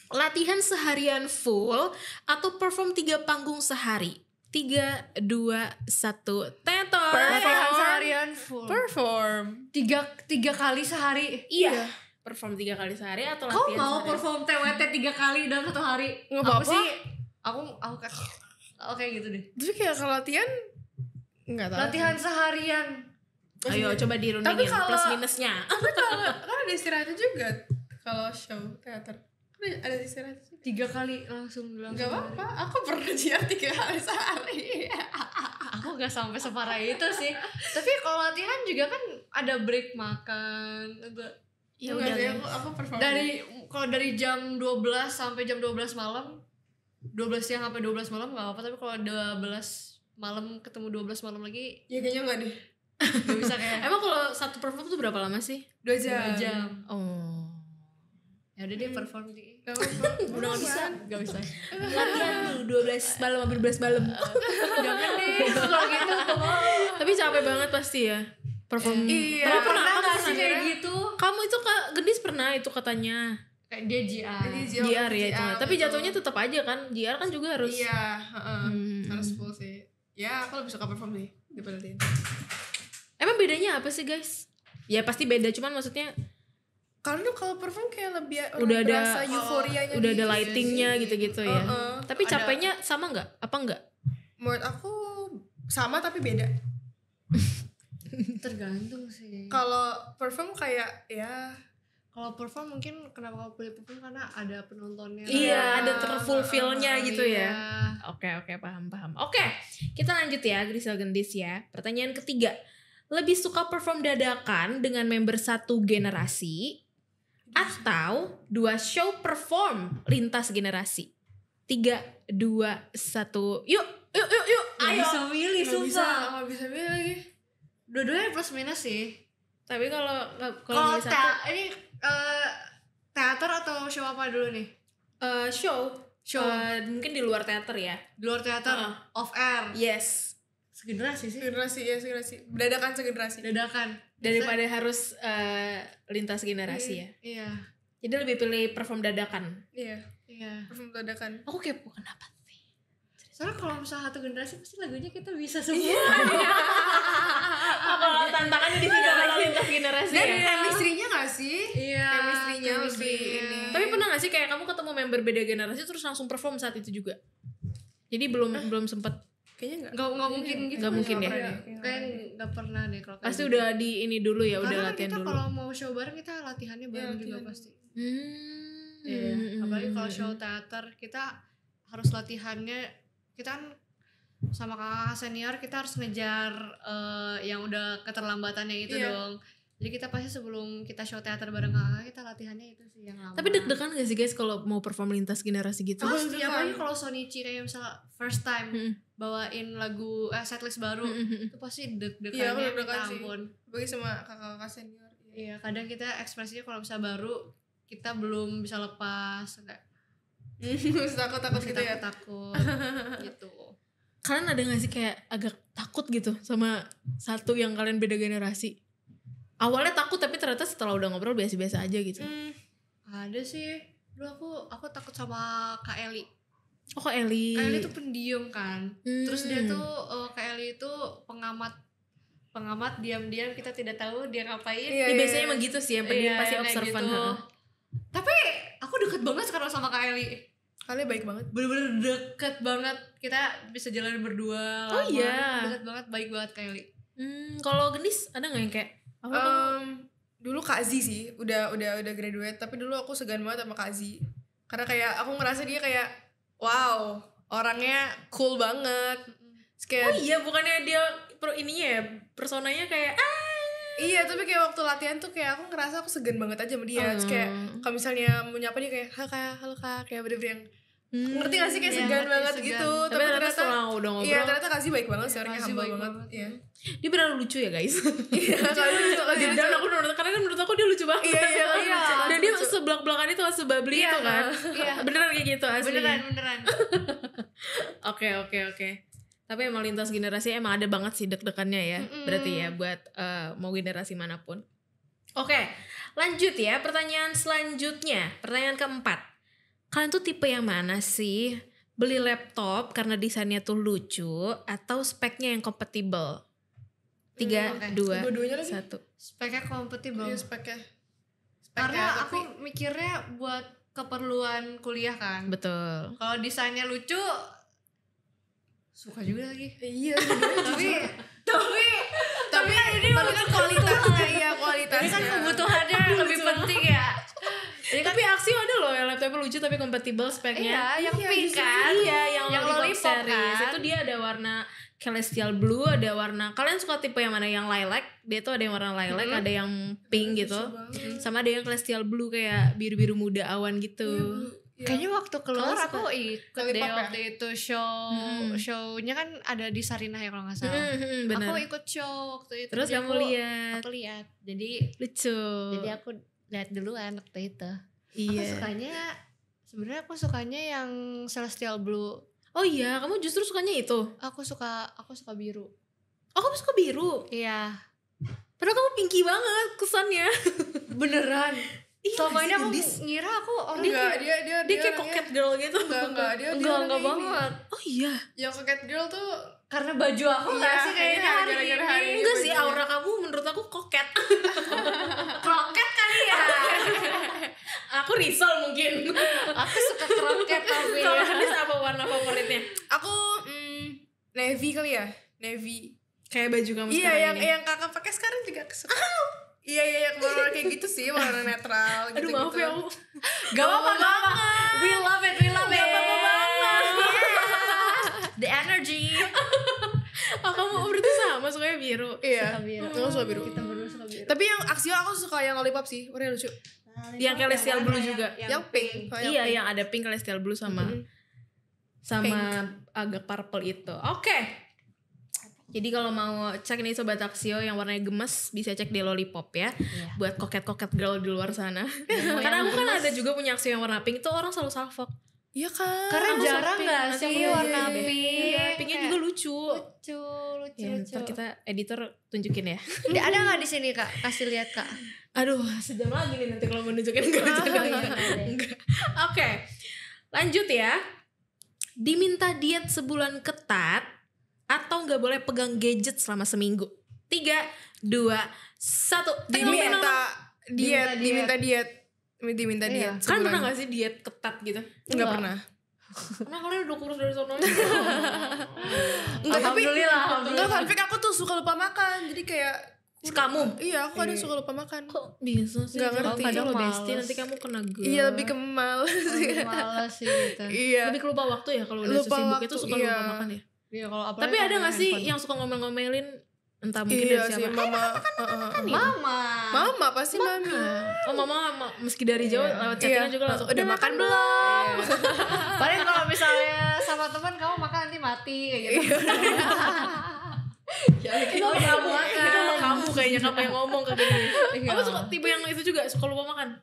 Latihan seharian full atau perform 3 panggung sehari? 3, 2, 1. Tetor. latihan seharian full. Perform. Tiga kali sehari. Iya. Perform 3 kali sehari atau Kau latihan mau seharian? perform TWT 3 kali dalam 1 hari? Nggak Aku apa-apa. sih, aku kayak gitu deh. Tapi kayak kalau latihan nggak tahu. Latihan seharian. Ayo coba dirundingin Tapi kalau- plus minusnya. Tapi kalau kan ada istirahatnya juga kalau show teater. Kan ada istirahatnya juga. 3 kali langsung Gak apa-apa, aku pernah jiar 3 kali sehari. Aku gak sampai separah itu sih. Tapi kalau latihan juga kan ada break makan. Ya Enggak udah sih, deh. aku perform. Kalau dari jam 12 sampai jam 12 malam, 12 siang sampai 12 malam gak apa-apa. Tapi kalau 12 malam ketemu 12 malam lagi, Ya kayaknya enggak deh. gak bisa kayak Emang kalau satu perform tuh berapa lama sih? 2 2 jam. jam. Oh. Ya udah deh perform di. Gak apa-apa. Udah gak bisa. Gak bisa. Latihan dulu 12 malam sampai 12 malam. Jangan deh. Kalau gitu Tapi capek banget pasti ya. Perform. Iya. Tapi pernah kamu gak sih pernah? kayak gitu? Kamu itu Kak Gendis pernah itu katanya. Kayak dia GR. JR ya itu. Tapi jatuhnya tetap aja kan. JR kan juga harus. Iya, heeh. Hmm. Harus full sih. Ya, aku lebih suka perform sih daripada latihan. Emang bedanya apa sih guys? Ya pasti beda, cuman maksudnya Karena kalau perform kayak lebih udah ada berasa euforianya udah ada gitu lightingnya sih. gitu-gitu ya. Tapi Ada- capeknya sama nggak? Apa nggak? Menurut aku sama tapi beda. Tergantung sih. Kalau perform kayak ya Kalau perform mungkin kenapa kau pilih perform karena ada penontonnya. Iya, ada terfulfillnya gitu ya. Iya. Oke, paham. Oke, kita lanjut ya, Grisel Gendis ya. Pertanyaan ketiga, lebih suka perform dadakan dengan member satu generasi atau 2 show perform lintas generasi? 3, 2, 1, yuk. Gak Ayo. bisa milih, sumpah. nggak bisa milih lagi. Dua-duanya plus minus sih. Tapi kalau Kalau milih satu, ini teater atau show apa dulu nih? show, Show. mungkin di luar teater ya. Di luar teater, off air. Yes. Segenerasi sih. Segenerasi. Dadakan segenerasi. Dadakan. Daripada harus lintas generasi ya. Iya. Jadi lebih pilih perform dadakan. Iya, Iya. perform dadakan. Aku kepo kenapa sih? Soalnya kalau misalnya satu generasi pasti lagunya kita bisa semua. Kalau tantangannya di sini adalah lintas generasi Dan ya. chemistry-nya gak sih? Iya. Chemistry-nya lebih ini. Tapi pernah gak sih kayak kamu ketemu member beda generasi terus langsung perform saat itu juga? Jadi belum sempet. Kayaknya Nggak mungkin gitu. Nggak mungkin ya? Kayak nggak pernah deh kalau kayak Pasti gitu. udah di ini dulu ya, udah Karena latihan kita dulu. kalau mau show bareng kita latihannya bareng juga latihan. pasti. Iya. Apalagi kalau show teater kita harus latihannya, kita kan sama kakak senior kita harus ngejar yang udah keterlambatannya itu Iya. dong. Jadi kita pasti sebelum kita show teater bareng kakak kita latihannya itu sih yang lama. Tapi deg-degan gak sih guys kalau mau perform lintas generasi gitu? Pasti, deg-degan. apalagi kalau Sonichi kayak misalnya first time bawain lagu setlist baru, itu pasti Iya, aku deg-degannya deg-degan minta sih. ampun. bagi sama kakak-kakak senior. Iya, kadang kita ekspresinya kalau bisa baru kita belum bisa lepas, kayak Takut-takut gitu ya. takut gitu. kalian ada gak sih kayak agak takut gitu sama satu yang kalian beda generasi? Awalnya takut tapi ternyata setelah udah ngobrol biasa-biasa aja gitu. Ada sih. Dulu aku takut sama Kak Eli. Oh Kak Eli. Kak Eli tuh pendiam kan. Terus dia tuh Kak Eli itu pengamat diam-diam, kita tidak tahu dia ngapain. Ya, biasanya emang gitu sih, yang pendiam pasti observan. Gitu. Tapi aku deket banget sekarang sama Kak Eli. Kalian baik banget. Bener-bener deket banget. Kita bisa jalan berdua. Oh iya. Deket banget, baik banget Kak Eli. Kalau Gendis ada nggak yang kayak? Dulu Kak Z sih, udah graduate, tapi dulu aku segan banget sama Kak Z. Karena kayak aku ngerasa dia kayak wow, orangnya cool banget. Kayak, oh iya, bukannya dia ininya ya, personanya kayak iya, tapi kayak waktu latihan tuh kayak aku ngerasa aku segan banget aja sama dia. Terus kayak kalau misalnya mau nyapa dia kayak halo kak, kayak bener-bener yang ngerti gak sih kayak segan banget segan. gitu. Tapi ternyata setelah udah ngobrol, iya ternyata Kak Z baik banget sih, orangnya humble banget. Iya. Dia benar lucu ya guys. Iya, kalau lucu dan aku karena kan menurut aku dia lucu banget. Iya. Dan dia sebelak-belakan itu sebabli itu kan. Iya. Beneran kayak gitu asli. Beneran. Oke. Tapi emang lintas generasi emang ada banget sih deg-degannya ya. Berarti ya buat mau generasi manapun. Oke, lanjut ya. Pertanyaan selanjutnya, pertanyaan keempat. Kalian tuh tipe yang mana sih? Beli laptop karena desainnya tuh lucu atau speknya yang kompatibel? 3, 2, 1. Speknya kompatibel. Iya, speknya. Karena aku mikirnya buat keperluan kuliah kan. Betul. Kalau desainnya lucu, suka juga lagi. Iya. tapi ini kan kualitasnya, iya kualitasnya. ini kan kebutuhannya lebih penting ya. Tapi Axio ada loh yang laptopnya lucu tapi kompatibel speknya. Iya, yang pink kan. Iya, yang lollipop series. kan. Itu dia ada warna celestial blue, ada warna. Kalian suka tipe yang mana? Yang lilac? Dia tuh ada yang warna lilac, ada yang pink gitu. Sama ada yang celestial blue kayak biru-biru muda awan gitu. Kayaknya waktu keluar Kalau aku ikut deh waktu itu show-nya kan ada di Sarinah ya kalau nggak salah. Bener. Aku ikut show waktu itu. Terus jadi kamu lihat. Aku lihat. Jadi lucu. Jadi aku lihat duluan waktu itu. Iya. Aku sukanya yang celestial blue. Oh iya, kamu justru sukanya itu? Aku suka biru. Oh, kamu suka biru? Iya. Padahal kamu pinky banget kesannya. Beneran. Selama ini aku ngira aku orang dia kayak coquette girl gitu. Enggak banget. Oh iya. Yang coquette girl tuh karena baju aku nggak sih kayaknya hari ini. Enggak sih, aura kamu menurut aku koket. Kroket kali ya. Aku risol mungkin. Aku suka kroket tapi. Kalau Hanis apa warna favoritnya? Aku navy kali ya, navy. Kayak baju kamu iya, sekarang ini. Iya, yang kakak pakai sekarang juga kesuka. Iya, yang warna kayak gitu sih, warna netral gitu. Aduh, maaf ya aku. Gak apa-apa. We love it. Gak apa-apa banget. The energy. Oh, kamu berarti sama sukanya biru. Iya. Aku suka biru. Kita berdua suka biru. Tapi yang Axio aku suka yang lollipop sih, warnanya lucu. Yang celestial blue juga. Yang pink. Iya, yang ada pink celestial blue sama agak purple itu. Oke. Jadi kalau mau cek nih Sobat Axio yang warnanya gemes, bisa cek di Lollipop ya. Buat koket-koket girl di luar sana. Karena aku kan ada juga punya Axio yang warna pink, itu orang selalu salfok. Iya kan. Karena jarang gak sih warna pink. Iya, pinknya juga lucu. Lucu. Ntar kita editor tunjukin ya. Ada gak di sini Kak? Kasih lihat Kak. Aduh, sejam lagi nih nanti kalau mau nunjukin enggak. Oke. Lanjut ya. Diminta diet sebulan ketat atau nggak boleh pegang gadget selama seminggu? 3, 2, 1. Diminta diet. Kan pernah gak sih diet ketat gitu? Enggak pernah. Karena kalian udah kurus dari sono. Alhamdulillah. Tapi aku tuh suka lupa makan. Jadi kayak kamu? Iya, aku kadang suka lupa makan. Kok bisa sih? Gak ngerti. Kadang lo bestie nanti kamu kena GERD. Iya, lebih ke males. Males sih gitu. Iya. Lebih ke lupa waktu ya kalau udah sibuk itu suka lupa makan ya. Iya, kalau tapi ada gak sih yang suka ngomel-ngomelin entah mungkin dari siapa? Mama pasti mami. Oh mama meski dari jauh lewat chattingan juga langsung udah makan belum? Paling kalau misalnya sama teman kamu makan nanti mati kayak gitu. Itu kamu kayaknya kamu yang ngomong kayak gini. Kamu suka tipe yang itu juga suka lupa makan?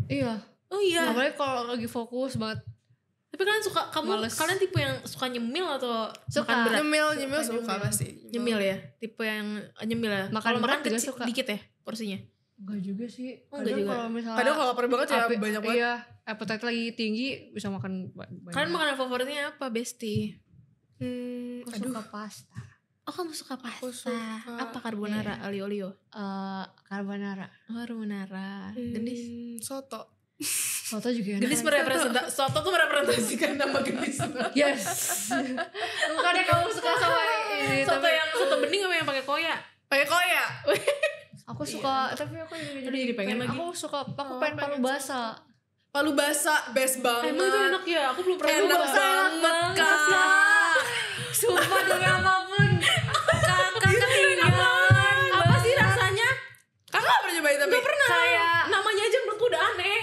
Iya. Oh iya. Apalagi kalau lagi fokus banget. Tapi kalian suka, Males. kalian tipe yang suka nyemil atau Suka. makan berat? Nyemil suka pasti. Nyemil ya, tipe yang nyemil ya. Makan Kalau makan berat juga kecil suka. dikit ya porsinya. Enggak juga sih. Oh, enggak juga. Kalau misalnya Kadang kalau lapar banget ya banyak banget. Iya, appetite lagi tinggi bisa makan banyak. Kalian makanan favoritnya apa, Besti? Aku suka pasta. Oh, kamu suka pasta. Aku suka. Apa carbonara, olio? Carbonara. Oh, carbonara. Gendis. Soto. Soto juga enak. Gendis merepresentasi, soto tuh merepresentasikan nama gendis. Yes. Bukannya kamu suka sama ini, Soto tapi yang soto bening apa yang pakai koya? Pakai koya. aku suka, tapi aku juga Aduh, jadi pengen lagi. Aku suka, aku pengen palu basah. Palu basah best banget. Emang itu enak ya? Aku belum pernah Enak nyoba. banget kak. Sumpah demi apapun. Kakak ketinggalan. Apa sih rasanya? Kakak gak pernah nyobain tapi? Gak pernah. Kayak Namanya aja menurutku udah aneh.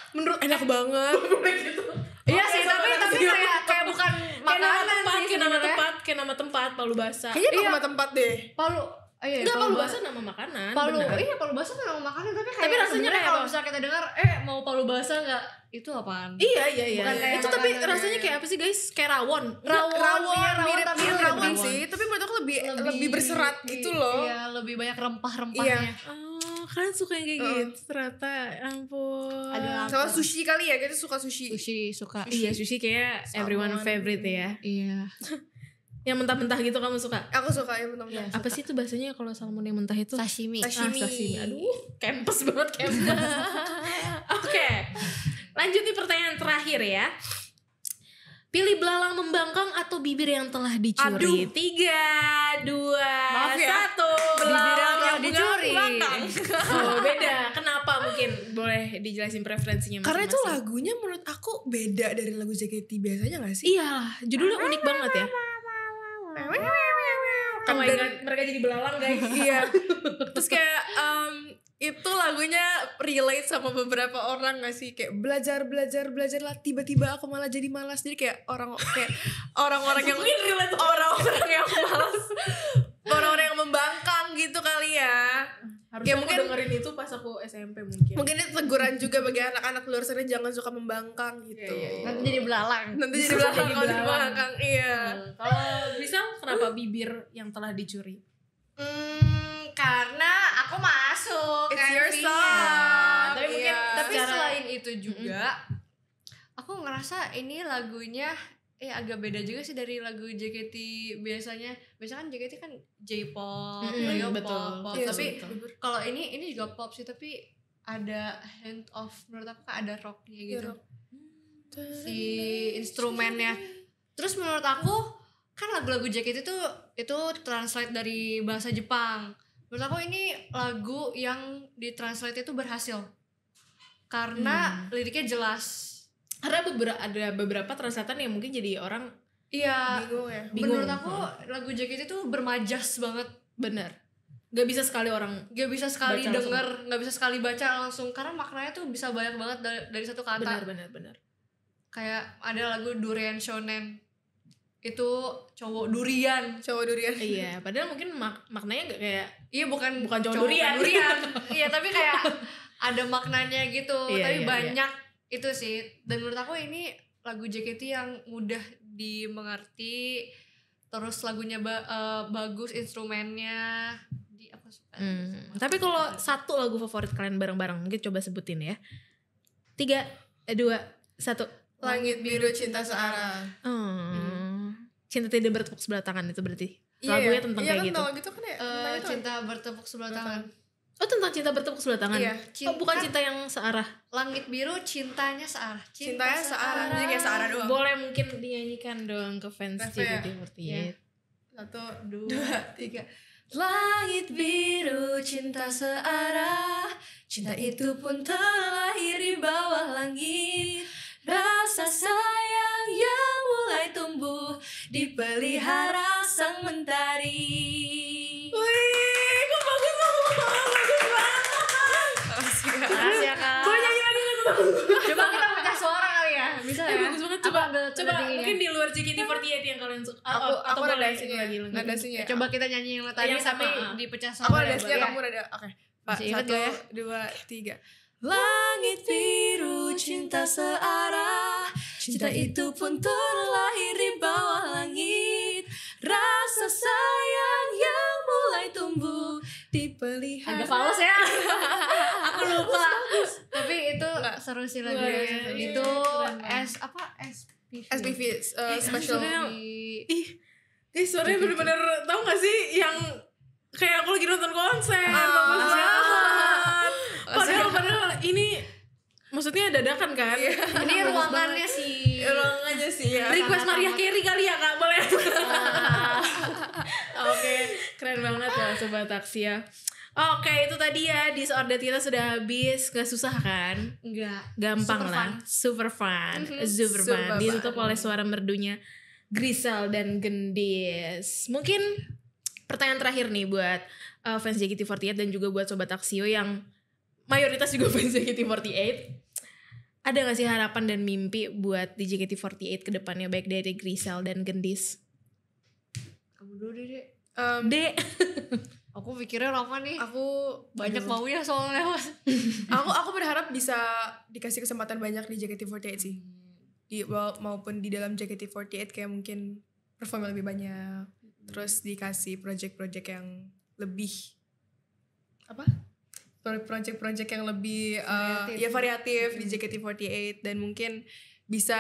Menurut enak banget. iya sih, tapi kayak bukan makanan sih Kayak nama sebenarnya. tempat, kayak nama tempat, palu basah. Kayaknya Iya. nama tempat deh. Palu. Iya, Enggak, palu basah nama makanan. Palu, benar. iya palu basah memang makanan tapi kayak Tapi rasanya sebenarnya kayak kalau apa? misalnya kita dengar mau palu basah enggak itu apaan? Iya. Bukan kayak Itu tapi makanan, rasanya kayak apa sih guys? Kayak rawon. Rawon, iya, mirip tapi rawon lebih- sih. Tapi menurut aku lebih berserat gitu loh. Iya, lebih banyak rempah-rempahnya. Iya. Oh, kalian suka yang kayak gitu ternyata. Ampun. Aduh, Sama sushi kali ya, kita suka sushi. Sushi suka. Iya, sushi kayak everyone Salmon. favorite ya. Iya. Yang mentah-mentah gitu kamu suka? Aku suka ya benar-benar. Apa sih itu bahasanya kalau salmon yang mentah itu? Sashimi. Sashimi. Aduh, campus banget campus. Oke, lanjut nih pertanyaan terakhir ya. Pilih belalang membangkang atau bibir yang telah dicuri? Aduh. 3, 2, Maaf ya. 1. Bibir yang telah dicuri. Oh, beda. Kenapa mungkin? Boleh dijelasin preferensinya Karena itu masing-masing. lagunya menurut aku beda dari lagu JKT biasanya gak sih? Iya, judulnya unik banget ya. Oh my Dan- god, mereka jadi belalang guys. Iya. Terus kayak itu lagunya relate sama beberapa orang gak sih? Kayak belajar lah, tiba-tiba aku malah jadi malas. Jadi kayak orang-orang yang orang-orang yang malas, orang-orang yang membangkang gitu kali ya. Harusnya Kayak aku dengerin itu pas aku SMP mungkin. Mungkin itu teguran juga bagi anak-anak luar sana, jangan suka membangkang gitu. Iya. Nanti jadi belalang. Nanti jadi belakang Jadi kalau di belalang. belakang. Iya. Kalau bisa kenapa bibir yang telah dicuri? Karena aku masuk It's your MV-nya. song. Tapi mungkin Iya. Tapi secara- selain itu juga aku ngerasa ini lagunya agak beda juga sih dari lagu JKT biasanya. Biasanya kan JKT kan J-pop, Korea betul. pop. Iya, Tapi betul. kalau ini juga pop sih, tapi ada hand of, menurut aku ada rocknya gitu. Rock. Si instrumennya. Terus menurut aku kan lagu-lagu JKT itu translate dari bahasa Jepang. Menurut aku ini lagu yang ditranslate itu berhasil karena liriknya jelas. Karena ada beberapa translatan yang mungkin jadi orang Iya, Bingung ya. bingung. menurut aku lagu JKT itu bermajas banget. bener. Gak bisa sekali orang. Gak bisa sekali Baca langsung. denger, gak bisa sekali baca langsung karena maknanya tuh bisa banyak banget dari satu kata. Bener. Kayak ada lagu Durian Shonen. Itu cowok durian. Cowok durian. Iya, padahal mungkin maknanya gak kayak Iya bukan cowok durian. Iya tapi kayak ada maknanya gitu. Iya, Tapi iya, banyak itu sih. Dan menurut aku ini lagu JKT yang mudah dimengerti. Terus lagunya bagus, instrumennya aku suka. Tapi kalau satu lagu favorit kalian bareng-bareng mungkin coba sebutin ya. 3, 2, 1. Langit biru cinta searah. Cinta tidak bertepuk sebelah tangan itu berarti. Iya, Lagunya tentang iya kayak kan gitu. kalau gitu kan ya. tentang itu kan. Cinta bertepuk sebelah tangan. Oh, tentang cinta bertepuk sebelah tangan. Iya. Oh, bukan cinta yang searah. Langit biru cintanya searah. Cintanya searah. Jadi kayak searah doang. Boleh mungkin dinyanyikan dong ke fans Reva ya? JKT48. Iya. 1, 2, 3. Langit biru cinta searah, cinta itu pun terlahir di bawah langit. Rasa sayang yang mulai tumbuh dipelihara sang mentari. Wih, kok bagus banget. Makasih ya kak. Boleh nyanyi lagi nggak tuh? Coba kita pecah suara kali ya, bisa ya? Bagus banget. Coba, Apa ada coba tingginya? mungkin di luar JKT48 yang kalian suka. Aku atau ada boleh dasinya. lagi lengkap. Ada dasinya. Coba kita nyanyi yang tadi Yang sama, sampai dipecah suara. Aku ada dasinya, ya. kamu ada. Oke. Pak, Masih ingat 1, gak ya? 2, 3. Langit biru cinta searah, Cinta itu pun terlahir di bawah langit, rasa sayang yang mulai tumbuh dipelihara. Agak fals ya. Aku lupa. Tapi itu seru sih lagunya. Luar biasa. Itu SPV special. Ih suaranya bener-bener tau gak sih yang kayak aku lagi nonton konser, bagus banget. Padahal ini maksudnya dadakan kan? Ini ruangannya sih. Ruangannya sih ya. Request Mariah Carey kali ya Kak, boleh? Oke, keren banget loh Sobat Taksi ya. Oke, itu tadi ya disorder kita sudah habis. Gak susah kan? Enggak. Gampang Super lah. fun. Super fun. Super Super fun. fun. Ditutup oleh suara merdunya Grisel dan Gendis. Mungkin pertanyaan terakhir nih buat fans JKT48 dan juga buat Sobat Taksio yang mayoritas juga fans JKT48. Ada gak sih harapan dan mimpi buat di JKT48 ke depannya, baik dari Grisel dan Gendis? Kamu dulu deh. Dek. Aku pikirnya lama nih. Aku Banyak maunya soalnya Mas. aku berharap bisa dikasih kesempatan banyak di JKT48 sih. Maupun di dalam JKT48 kayak mungkin perform yang lebih banyak. Terus dikasih project-project yang lebih project-project yang lebih variatif di JKT48, dan mungkin bisa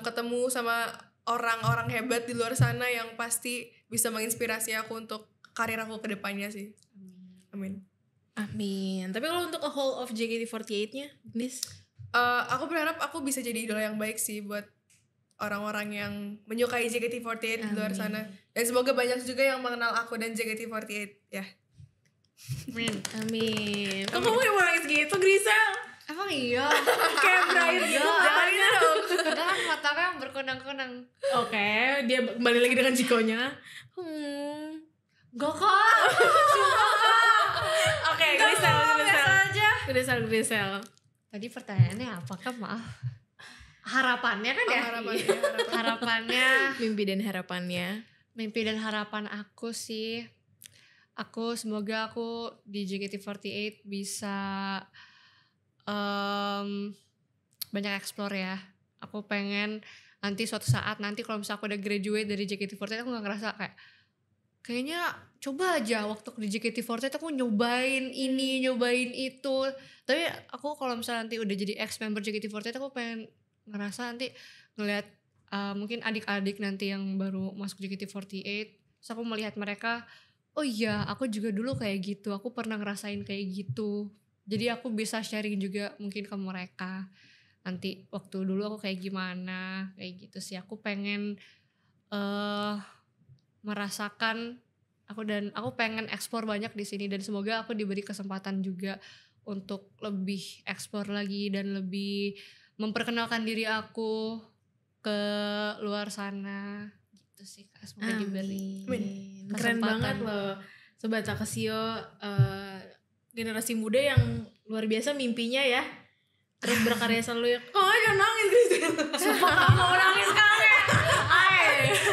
ketemu sama orang-orang hebat di luar sana yang pasti bisa menginspirasi aku untuk karir aku ke depannya sih. Amin. Amin. Tapi kalau untuk a whole of JKT48-nya, Gendis? Aku berharap aku bisa jadi idola yang baik sih buat orang-orang yang menyukai JKT48 di luar sana. Dan semoga banyak juga yang mengenal aku dan JKT48 ya. Amin. Kok kamu yang mau nangis gitu, Grisel? Emang iya. Kayak berair gitu. Jangan gitu dong. Udah kan mataku yang berkunang-kunang. Oke, dia kembali lagi dengan Jikonya. Gak kok. Oke, Grisel. Biasa aja. Grisel. Tadi pertanyaannya apa kan, maaf. Harapannya kan ya? Harapannya. Mimpi dan harapannya. Mimpi dan harapan aku sih, semoga aku di JKT48 bisa banyak explore ya. Aku pengen nanti suatu saat kalau misalnya aku udah graduate dari JKT48, aku gak ngerasa kayaknya coba aja waktu di JKT48 aku nyobain ini, nyobain itu. Tapi aku kalau misalnya nanti udah jadi ex-member JKT48, aku pengen ngerasa nanti ngeliat mungkin adik-adik nanti yang baru masuk JKT48, terus aku melihat mereka, oh iya aku juga dulu kayak gitu, aku pernah ngerasain kayak gitu, jadi aku bisa sharing juga mungkin ke mereka nanti waktu dulu aku kayak gimana, kayak gitu sih. Aku pengen merasakan aku pengen eksplor banyak di sini, dan semoga aku diberi kesempatan juga untuk lebih eksplor lagi dan lebih memperkenalkan diri aku ke luar sana gitu sih Kak. Semoga diberi Keren banget loh Sobat Takasio, generasi muda yang luar biasa mimpinya ya, terus berkarya selalu ya. Jangan nangis Grisel. Sumpah kamu mau nangis kangen.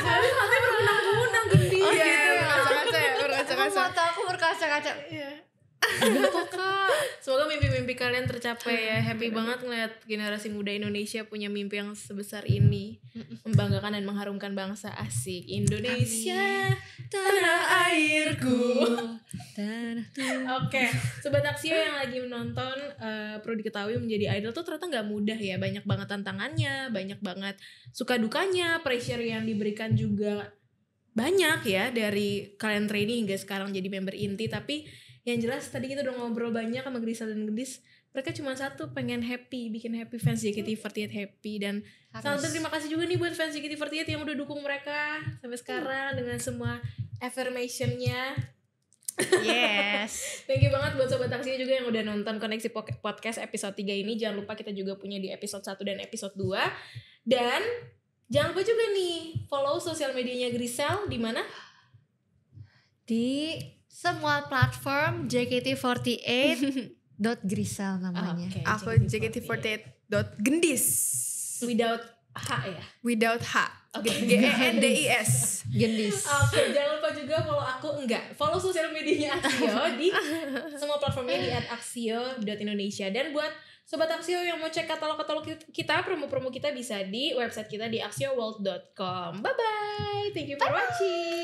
Tapi mati berkunang-kunang Gendis. Oh gitu. Berkaca-kaca. Mata aku berkaca-kaca. Iya. Kak. Semoga mimpi-mimpi kalian tercapai ya. Happy banget ngeliat generasi muda Indonesia punya mimpi yang sebesar ini, membanggakan dan mengharumkan bangsa. Asik Indonesia. Amin. Tanah airku. Oke, Sobat Aksio yang lagi menonton, perlu diketahui menjadi idol tuh ternyata gak mudah ya. Banyak banget tantangannya, banyak banget suka dukanya, pressure yang diberikan juga banyak ya, dari kalian training hingga sekarang jadi member inti. Tapi yang jelas tadi kita udah ngobrol banyak sama Grisel dan Gendis. Mereka cuma satu, pengen happy, bikin happy fans JKT48 happy. Dan sangat terima kasih juga nih buat fans JKT48 yang udah dukung mereka sampai sekarang dengan semua affirmation-nya. Yes. Thank you banget buat Sobat Taksi juga yang udah nonton Koneksi Podcast episode 3 ini. Jangan lupa kita juga punya di episode 1 dan episode 2. Dan jangan lupa juga nih follow sosial medianya Grisel di mana? Di semua platform JKT48.Grisel namanya. Okay, Aku JKT48.Gendis without H ya. Without H. GENDIS. Gendis. Oke, jangan lupa juga follow aku follow sosial medianya Aksio di semua platformnya di @aksio.indonesia. Dan buat Sobat Aksio yang mau cek katalog-katalog kita, promo-promo kita bisa di website kita di aksioworld.com. Bye bye. Thank you for watching.